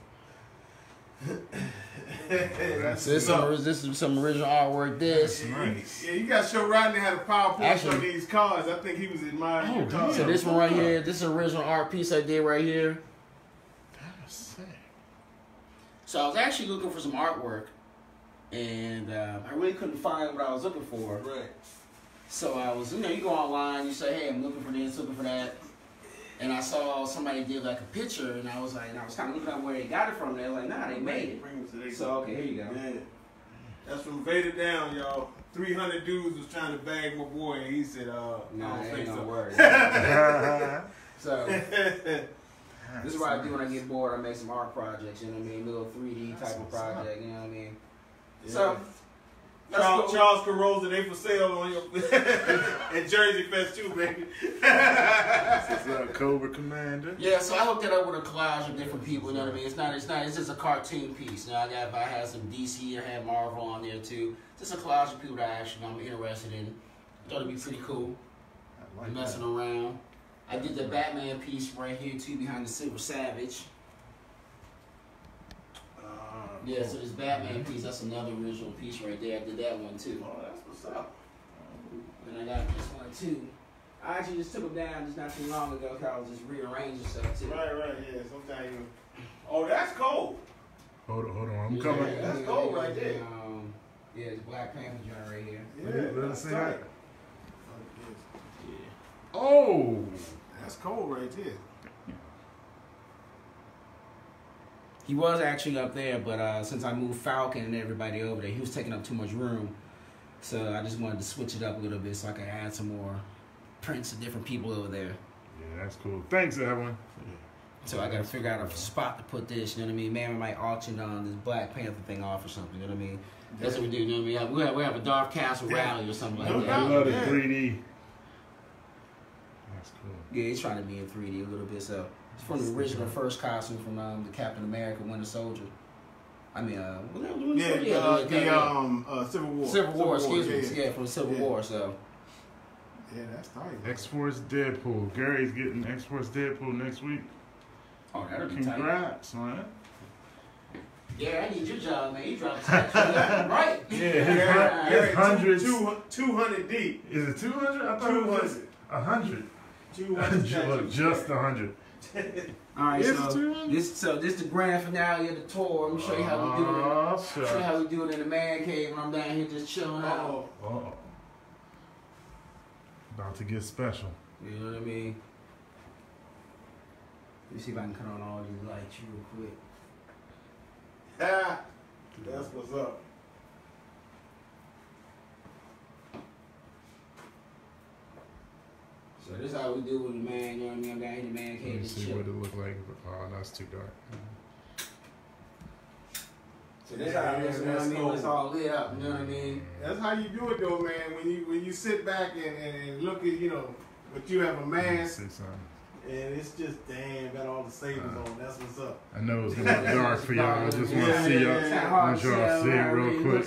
So this is some original artwork. This. Nice. Yeah, you got to show Rodney how to PowerPoint show these cards. I think he was admiring your cards. So this one right here, this is an original art piece I did right here. That's sick. So I was actually looking for some artwork, and I really couldn't find what I was looking for. Right. So I was, you go online, you say, hey, I'm looking for this, looking for that. And I saw somebody did like a picture, and I was kind of looking at where they got it from. They was like, nah, they made it. So, okay, here you go. Yeah. That's from Vendetta Down, y'all. 300 dudes was trying to bag my boy, and he said, nah, I don't think no so. Word. So, this is what I do when I get bored. I make some art projects, you know what I mean? Little 3D type of project, you know what I mean? Yeah. So, Charles Carosa, they for sale on your and Jersey Fest too, baby. This is Cobra Commander. Yeah, so I hooked it up with a collage of different people. You know what I mean? It's just a cartoon piece. You know, I had some DC, I had Marvel on there too. Just a collage of people that I'm interested in. Thought it'd be pretty cool. I like messing around. I did the Batman piece right here too, behind the Silver Savage. Yeah, so this Batman piece, that's another original piece right there. I did that one too. Oh, that's what's up. And I got this one too. I actually just took them down just not too long ago because I was just rearranging stuff too. Right, yeah. Sometimes you. Oh, that's cold. Hold on, I'm coming. Yeah, that's cold right there. Yeah, it's Black Panther joint right here. Yeah, let us see that. Yeah. Oh, that's cold right there. He was actually up there, but since I moved Falcon and everybody over there, he was taking up too much room. So I just wanted to switch it up a little bit so I could add some more prints of different people over there. Yeah, that's cool. Thanks, Edwin. So I got to figure out a spot to put this, you know what I mean? Maybe I might auction this Black Panther thing off or something, you know what I mean? That's what we do, you know what I mean? We have a DarthCastle rally or something like that. I love the 3D. That's cool. Yeah, he's trying to be in 3D a little bit, so. It's from the original first costume from the Captain America Winter Soldier. I mean, Civil War. Civil War, excuse me. Yeah, from Civil War, so. Yeah, that's tight. X-Force Deadpool. Gary's getting X-Force Deadpool next week. Oh, that'll be Congrats, man. Yeah, I need your job, man. You dropped right. Yeah, it's hundreds. 200 deep. Is it 200? I thought it was 100. 200. Just 100. All right, so this the grand finale of the tour. Let me show you how we do it. Show you how we do it in the man cave when I'm down here just chilling out. About to get special. You know what I mean? Let me see if I can cut on all these lights real quick. That's what's up. So this is how we do with the man, you know what I mean? I'm down here in the man cave. Let me see what it look like. Oh, that's too dark. So this is how it looks, you know what I mean? When it's all lit up, you know what I mean? That's how you do it though, man. When you sit back and look at, but you have a mask. And it's just, damn, got all the sabers on. That's what's up. I know it's going to be dark for y'all. I just want to see y'all. I want y'all to see it real quick.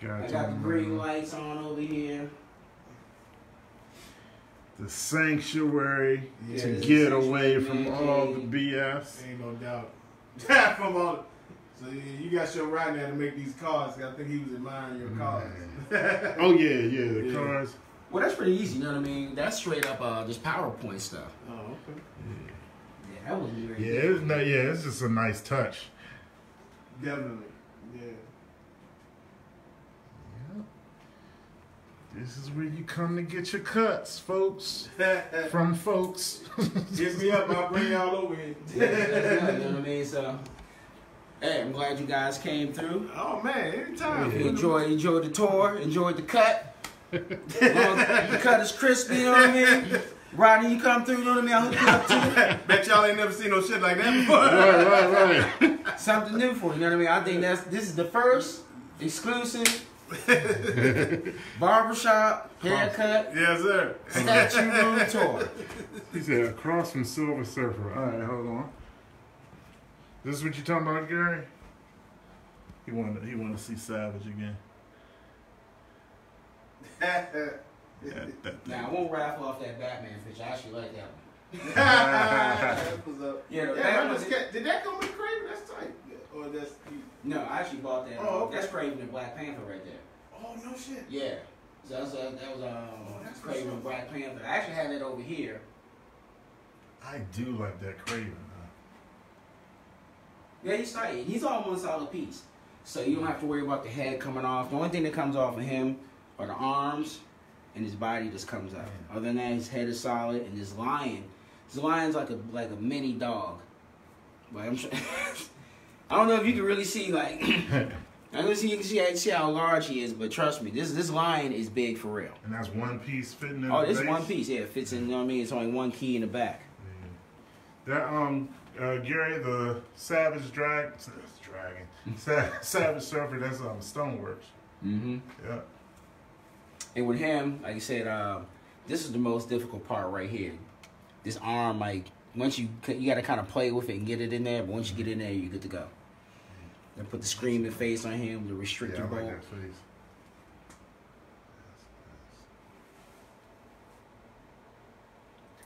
I got the green lights on over here. The sanctuary to get away from all the BS. Ain't no doubt. From all. So you got your right now to make these cards. I think he was admiring your cards. Oh yeah, the cards. Well, that's pretty easy. You know what I mean? That's straight up just PowerPoint stuff. Oh, okay. Yeah, that wasn't very good. It's just a nice touch. Definitely. Yeah. This is where you come to get your cuts, folks. From folks. Hit me up, I'll bring y'all over here. You know what I mean? So, hey, I'm glad you guys came through. Oh man, anytime. Yeah. Enjoyed the tour, enjoyed the cut. The cut is crispy, you know what I mean? Rodney, you come through, you know what I mean? I'll hook you up too. Bet y'all ain't never seen no shit like that before. Right. Something new for you, you know what I mean? I think this is the first exclusive barbershop, haircut, yes sir, statue room tour. He said across from Silver Surfer. Alright, hold on. This is what you talking about, Gary? He wanted to see Savage again. Now I won't raffle off that Batman picture. I actually like that one. That's what's up. Yeah, Did that come with Craven? That's tight. Or that's No, I actually bought that. Oh, okay. That's Craven and Black Panther right there. Oh no shit. Yeah. So that was Craven and Black Panther. I actually had that over here. I do like that Craven. Yeah, he's tight. He's all one solid piece. So you don't have to worry about the head coming off. The only thing that comes off of him are the arms and his body just comes out. Other than that, his head is solid. And this lion's like a mini dog. But I'm sure, I don't know if you can really see like I don't see you can see how large he is, but trust me, this lion is big for real. And that's one piece fitting in. Oh, the it's base? one piece. Yeah, it fits in. You know what I mean? It's only one key in the back. Yeah. That Gary the Savage Savage Surfer. That's Stoneworks. Mm-hmm. Yeah. And with him, like I said, this is the most difficult part right here. This arm, like once you got to kind of play with it and get it in there, but once you get in there, you're good to go. And put the screaming face on him, the restrictor bolt. I like that face.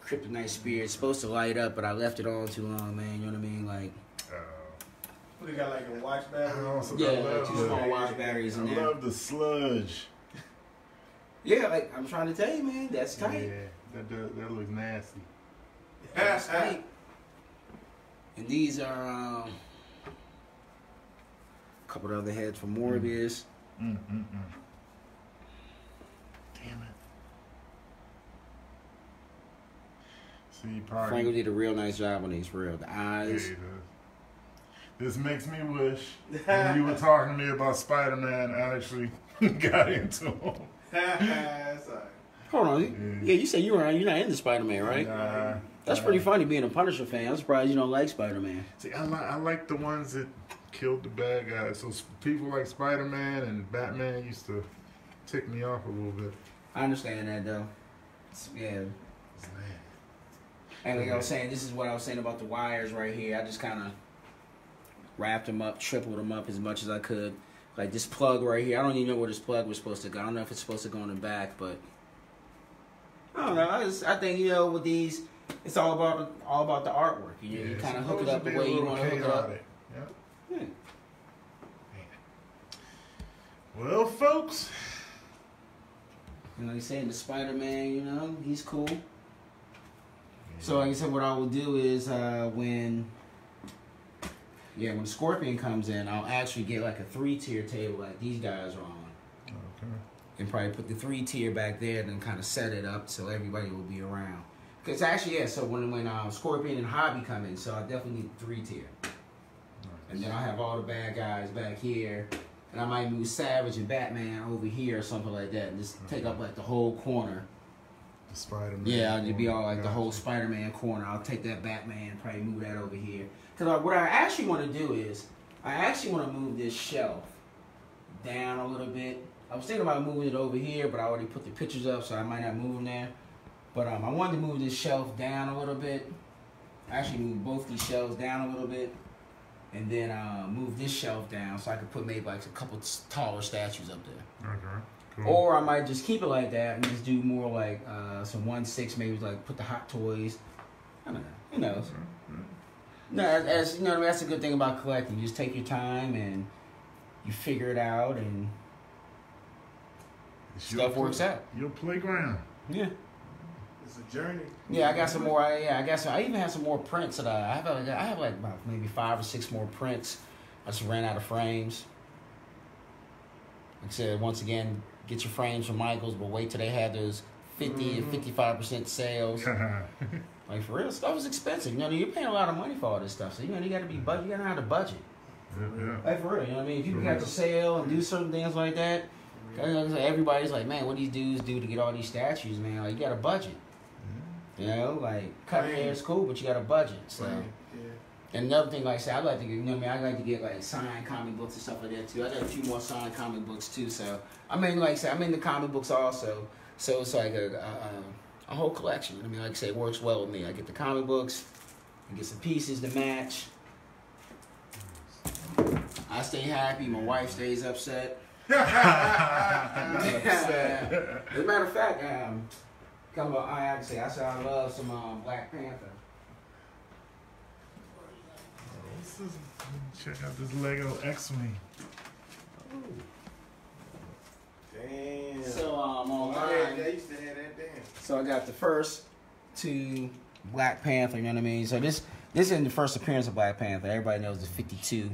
Kryptonite spear. It's supposed to light up, but I left it on too long, man. You know what I mean? Like. We got like a watch battery. Yeah, 2 small watch batteries in there. I love the sludge. Yeah, like I'm trying to tell you, man, that's tight. Yeah, that looks nasty. That's tight. And these are a couple of other heads for Morbius. Damn it. See, Franco did a real nice job on these, for real. The eyes. Yeah, this makes me wish when you were talking to me about Spider-Man, I actually got into him. Hold on. Yeah, you said you're not into Spider-Man, right? That's pretty funny being a Punisher fan. I'm surprised you don't like Spider-Man. See, I like the ones that killed the bad guys. So people like Spider-Man and Batman used to tick me off a little bit. I understand that, though. Yeah. And like I was saying, this is what I was saying about the wires right here. I just kind of wrapped them up, tripled them up as much as I could. Like this plug right here. I don't even know where this plug was supposed to go. I don't know if it's supposed to go in the back, but I don't know. I think, you know, with these, it's all about the artwork. You kind of hook it up the way you want to hook it up. Yeah. Well, folks. And like I said, the Spider-Man, you know, he's cool. So like I said, what I will do is when Scorpion comes in, I'll actually get like a 3-tier table like these guys are on. Okay. And probably put the 3-tier back there, then kind of set it up so everybody will be around. Because actually, so when Scorpion and Hobby come in, so I definitely need 3-tier. Nice. And then I'll have all the bad guys back here. And I might move Savage and Batman over here or something like that. And just take up like the whole corner. The Spider-Man. Yeah, I'll just be all like the whole Spider-Man corner. I'll take that Batman, probably move that over here. Because what I actually want to do is, I actually want to move this shelf down a little bit. I was thinking about moving it over here, but I already put the pictures up, so I might not move them there. But I wanted to move this shelf down a little bit. Actually move both these shelves down a little bit. And then move this shelf down so I could put maybe like a couple taller statues up there. Okay. Cool. Or I might just keep it like that and just do more like some 1/6, maybe like put the Hot Toys. I don't know. Who knows? No, as you know, that's a good thing about collecting. You just take your time and you figure it out, and stuff works out. Your playground. Yeah. It's a journey. Yeah, I got some more. I guess I even have some more prints that I have like about maybe 5 or 6 more prints. I just ran out of frames. Like I said, once again, get your frames from Michaels, but wait till they have those 50 and 55% sales. Like for real, stuff is expensive. You know, you're paying a lot of money for all this stuff, so you know you gotta have to budget. Yeah. Like for real, you know what I mean? If people got to sale and do certain things like that, everybody's like, man, what these dudes do to get all these statues, man? Like you got a budget. You know, like cutting hair is cool, but you got a budget. So. And another thing, like I said, I like to get, I like to get like signed comic books and stuff like that too. I got a few more signed comic books too. So I mean, like I said, I'm into comic books also. So it's like a whole collection. I mean, like I say, it works well with me. I get the comic books, I get some pieces to match. I stay happy. My wife stays upset. As a matter of fact, Come on, I can say I said I love some Black Panther. Check out this Lego X-Wing. Oh. Damn. So online. They used to have that damn. So I got the first 2 Black Panther. You know what I mean? So this isn't the first appearance of Black Panther. Everybody knows the 52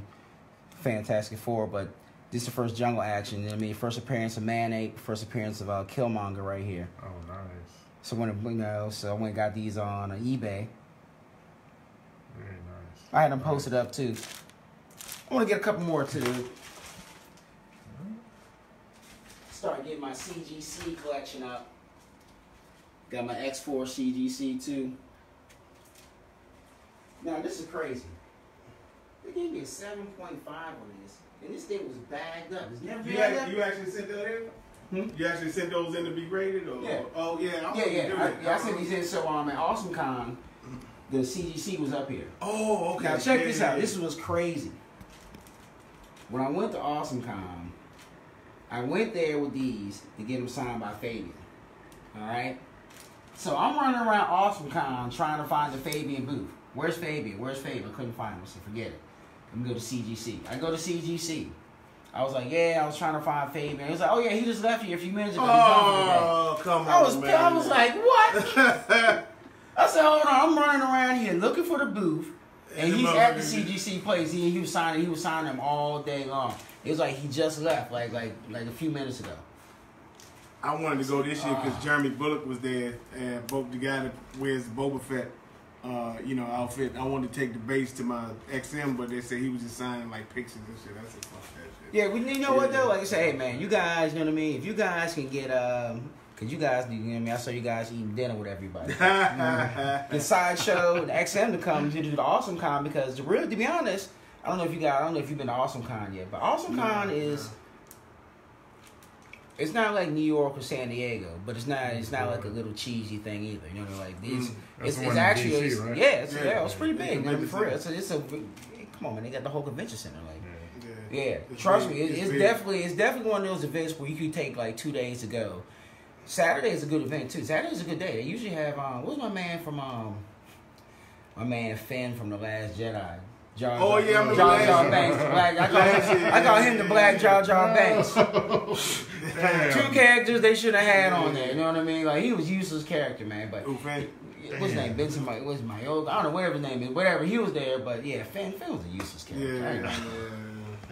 Fantastic Four, but this is the first jungle action. You know what I mean? First appearance of Man-Ape. First appearance of Killmonger right here. Oh, nice. So when so I went and got these on eBay. Very nice. I had them posted up too. I want to get a couple more too. Start getting my CGC collection up. Got my X4 CGC too. Now this is crazy. They gave me a 7.5 on this, and this thing was bagged up. It's never bagged up. You actually sent that in? You actually sent those in to be graded, or? Yeah. Oh yeah. I sent these in. So at AwesomeCon, the CGC was up here. Oh, okay. Now check this out. This was crazy. When I went to AwesomeCon, I went there with these to get them signed by Fabian. All right. So I'm running around AwesomeCon trying to find the Fabian booth. Where's Fabian? Where's Fabian? I couldn't find him. So forget it. I'm gonna go to CGC. I go to CGC. I was like, yeah, I was trying to find Fabian. He was like, oh yeah, he just left here a few minutes ago. Oh, come on, I was like, what? I said, hold on, I'm running around here looking for the booth, and he's at the CGC place. He was signing them all day long. It was like he just left, like a few minutes ago. I wanted to go this year because Jeremy Bullock was there, and both the guy that wears the Boba Fett, outfit. I wanted to take the base to my XM, but they said he was just signing like pictures and shit. I said, fuck that shit. Yeah, you know what though? Like I say, hey man, you guys, you know what I mean? If you guys can get, cause you guys, you know what I mean? I saw you guys eating dinner with everybody. The sideshow, the XM to come to do the AwesomeCon, because to be honest, I don't know if you've been to AwesomeCon yet, but AwesomeCon is. It's not like New York or San Diego, but it's not like a little cheesy thing either. You know, like this. It's actually, DC, right? It's pretty big. I mean, for real, it's a come on, man. They got the whole convention center. Like, trust me, it's definitely one of those events where you can take like 2 days to go. Saturday is a good event too. Saturday is a good day. They usually have what's my man from my man Finn from The Last Jedi. Jar Banks. I call him the Black Jar Banks. Two characters they should have had on there. You know what I mean? Like he was useless character, man. But what's his name? Benson. What's my old? I don't know whatever his name is. Whatever he was there, but yeah, Finn was a useless character.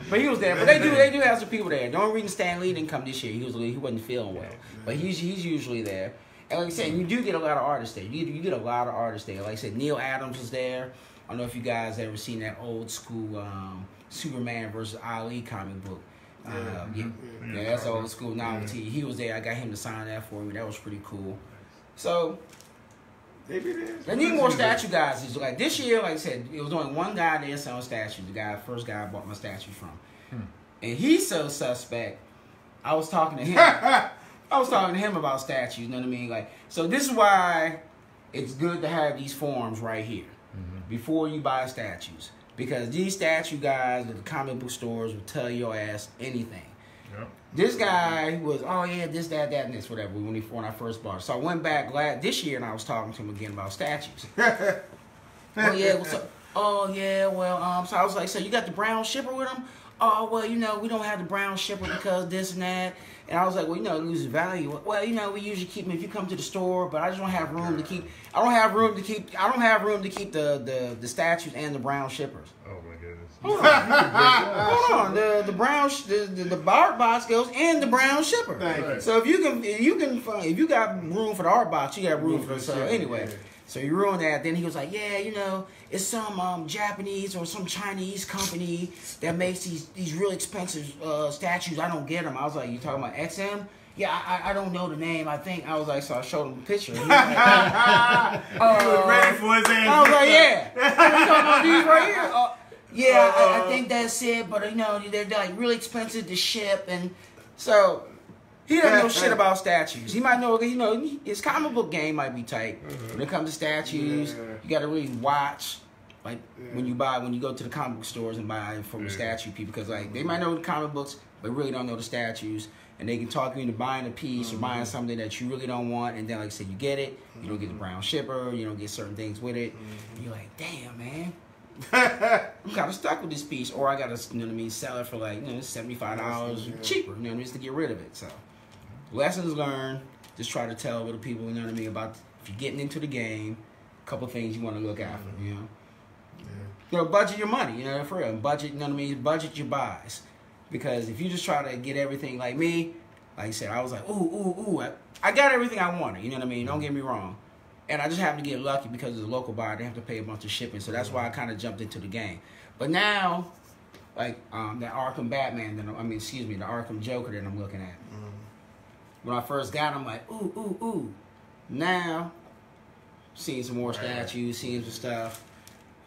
But he was there. But they do have some people there. The only reason Stan Lee didn't come this year, he wasn't feeling well. But he's usually there. And like I said, you do get a lot of artists there. You get a lot of artists there. Like I said, Neil Adams was there. I don't know if you guys ever seen that old school Superman versus Ali comic book. That's old school novelty. He was there. I got him to sign that for me. That was pretty cool. So they need more statue guys. Like this year, like I said, it was only one guy there selling statues. The first guy I bought my statue from, and he's so suspect. I was talking to him. About statues. You know what I mean? Like, so this is why it's good to have these forums right here. Before you buy statues, because these statue guys at the comic book stores will tell your ass anything. Yep. This guy was, this, that, and this, whatever. When I first bought it, so I went back this year and I was talking to him again about statues. What's up? So I was like, so you got the brown shipper with him? Oh, well, we don't have the brown shipper because this and that. And I was like, well, it loses value. Well, we usually keep them if you come to the store, but I just don't have room to keep. I don't have room to keep the statues and the brown shippers. Oh my goodness. Hold on. The brown the art box goes in the brown shipper. Right. So if you got room for the art box, you got room for the. So anyway. So you ruined that. Then he was like, it's some Japanese or some Chinese company that makes these really expensive statues. I don't get them. I was like, you talking about XM? Yeah, I don't know the name. I think I was like, so I showed him a picture. He was like, he was ready for his answer. I was like, yeah. You talking about these right here? I think that's it. But they're like really expensive to ship, and so. He doesn't know shit about statues. He might know, his comic book game might be tight. When it comes to statues, you got to really watch. Like when you go to the comic book stores and buy from the statue people, because like they might know the comic books, but really don't know the statues, and they can talk you into buying a piece or buying something that you really don't want, and then like I said, you get it, you don't get the brown shipper, you don't get certain things with it, and you're like, damn, man. I'm kind of stuck with this piece, or I gotta, you know what I mean, sell it for like, you know, $75 cheaper, you know what I mean, just to get rid of it. So, lessons learned. Just try to tell little people, you know what I mean, about if you're getting into the game, a couple things you want to look after, you know. You know, budget your money, you know, for real. Budget, you know what I mean, budget your buys, because if you just try to get everything like me, like I said, I was like, ooh, I got everything I wanted, you know what I mean. Don't get me wrong. And I just happened to get lucky because as a local buyer, they have to pay a bunch of shipping. So that's why I kind of jumped into the game. But now, like that Arkham Batman, the Arkham Joker that I'm looking at. When I first got him, I'm like, ooh. Now, seeing some more statues, seeing some stuff.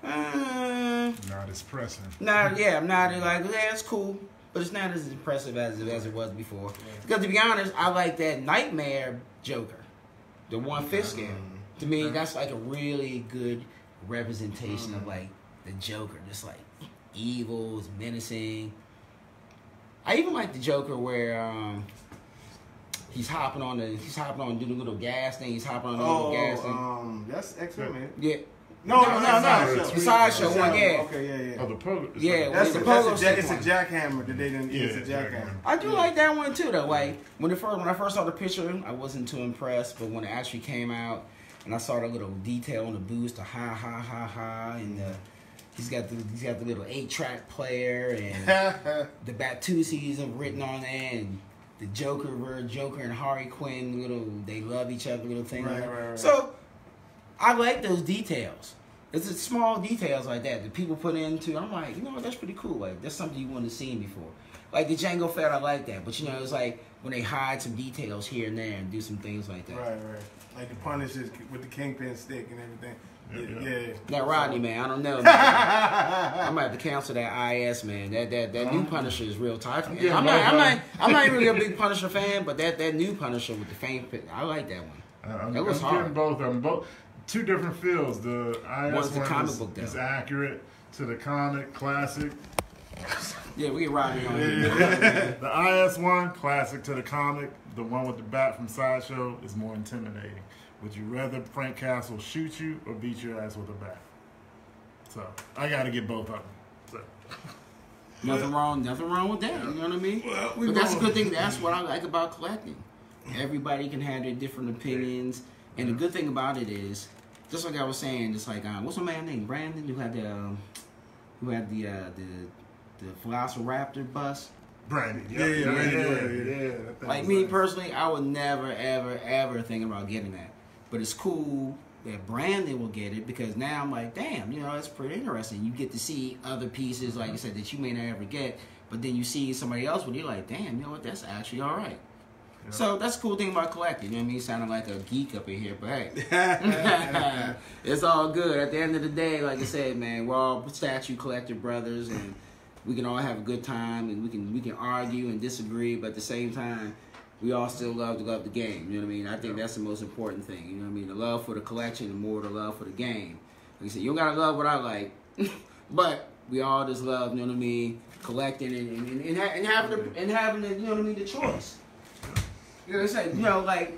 Not as pressing. I'm not like, yeah, it's cool. But it's not as impressive as it was before. Because to be honest, I like that Nightmare Joker. The 1/5 scale. To me, that's like a really good representation of like the Joker, just like evil, it's menacing. I even like the Joker where he's hopping on doing the little gas thing. He's hopping on the little gas thing. That's X-Men, man. Yeah. No. The sideshow one, yeah. Okay, yeah. Oh, the pogo. Yeah, That's the it's a jackhammer that they didn't. It's a jackhammer. I do like that one too, though. Like when I first saw the picture, I wasn't too impressed, but when it actually came out, and I saw the little detail on the boots, the ha, and he's got the little 8-track player and the Batusis are written on there, and the Joker and Harley Quinn they love each other little thing. Right. So I like those details. It's the small details like that people put into. I'm like, you know what, that's pretty cool. Like that's something you wouldn't have seen before. Like the Django Fett, I like that. But you know, it's like when they hide some details here and there and do some things like that. Right. Like the Punishers with the Kingpin stick and everything. Yeah. Now Rodney, man, I don't know. Man. I might have to cancel that IS, man. That new Punisher is real tight. I'm not even really a big Punisher fan, but that new Punisher with the fame, I like that one. I'm hard. getting both of them. Two different feels. The IS One's the comic one book, is accurate to the comic classic. Yeah, we get Rodney on here. The IS one, classic to the comic. The one with the bat from Sideshow is more intimidating. Would you rather Frank Castle shoot you or beat your ass with a bat? So I got to get both of them. So. Nothing wrong with that. You know what I mean? Well, but that's a good thing. That's what I like about collecting. Everybody can have their different opinions, and the good thing about it is, just like I was saying, just like what's my man named Brandon who had the Velociraptor bus. Brandon, yeah. Like me personally, I would never, ever think about getting that. But it's cool that Brandon will get it because now I'm like, damn, you know, it's pretty interesting. You get to see other pieces, like I said, that you may not ever get, but then you see somebody else with it, you're like, damn, you know what, that's actually all right. Yeah. So that's the cool thing about collecting. You know what I mean? Sounding like a geek up in here, but hey, it's all good. At the end of the day, like I said, man, we're all statue collector brothers, and we can all have a good time, and we can argue and disagree, but at the same time, we all still love the game. You know what I mean? I think that's the most important thing. You know what I mean? The love for the collection, and more the love for the game. Like I said, you don't gotta love what I like, but we all just love, you know what I mean, collecting and having the you know what I mean, the choice. You know what I'm saying? You know, like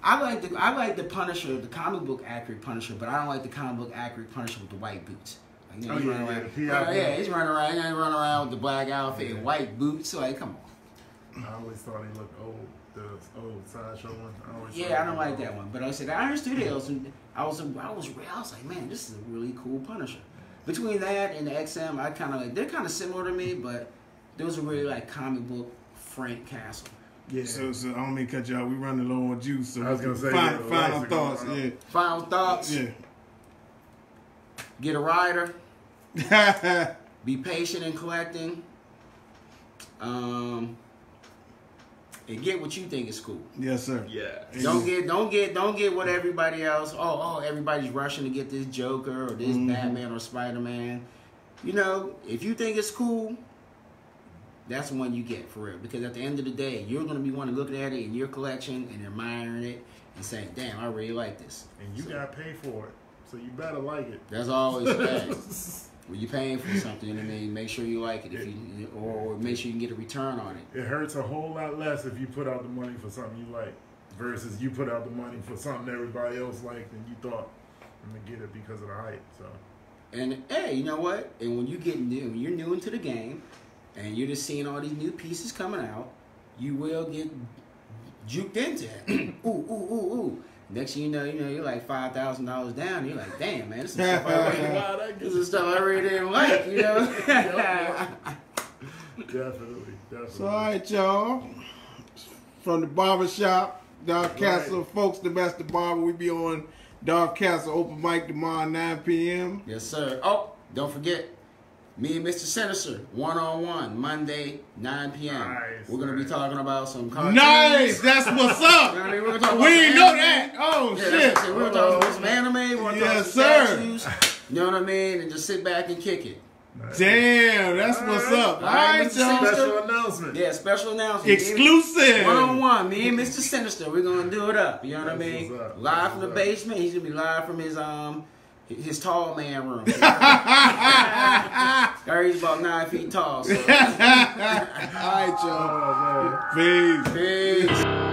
I like the Punisher, the comic book accurate Punisher, but I don't like the comic book accurate Punisher with the white boots. Like, you know, he's running around with the black outfit and white boots. So like, come on. I always thought he looked old. The old Sideshow one. I don't like that one. But like I said, the Iron Studios, and I was like, man, this is a really cool Punisher. Between that and the XM, I kind of like, they're kind of similar to me, but those are really like comic book Frank Castle. Yeah. So I don't mean to cut you out. We running low on juice. So I was gonna say final thoughts. Yeah. Final thoughts. Yeah. Get a rider. Be patient in collecting. And get what you think is cool. Yes, sir. Yeah. Don't get what everybody else. Everybody's rushing to get this Joker or this Batman or Spider-Man. You know, if you think it's cool, that's the one you get for real. Because at the end of the day, you're gonna be wanting to look at it in your collection and admiring it and saying, "Damn, I really like this." And you gotta pay for it. So you better like it. That's always bad. When you're paying for something, you know what I mean, make sure you like it, or make sure you can get a return on it. It hurts a whole lot less if you put out the money for something you like versus you put out the money for something everybody else liked and you thought, I'm gonna get it because of the hype. So. And hey, you know what? And when you get new, when you're new into the game, and you're just seeing all these new pieces coming out, you will get juked into it. Ooh, ooh, ooh, ooh. Next thing you know, you're like $5,000 down. You're like, damn, man, this is stuff I really didn't like, you know. Definitely. So, all right, y'all. From the barbershop, Darth Castle, Folks the Master Barber. We be on Darth Castle open mic tomorrow 9 p.m. Yes, sir. Oh, don't forget, me and Mr. Sinister, one-on-one, Monday, 9 p.m. Nice, we're going to be talking about some cartoons. Nice! That's what's up! You know what I mean? We're gonna talk about We didn't know anime. that! Oh, Yeah, shit! We're going to talk about some anime, we're going to talk Yes, some sir. statues, you know what I mean? And just sit back and kick it. Damn, that's what's up. All right, Mr. y'all. Sinister. Special announcement. Yeah, special announcement. Exclusive. One-on-one, me and Mr. Sinister, we're going to do it up. You know what I That's mean? what's up. Live from the basement. He's going to be live from his tall man room. He's about 9 feet tall. So. All right, y'all. Oh, man. Peace. Peace.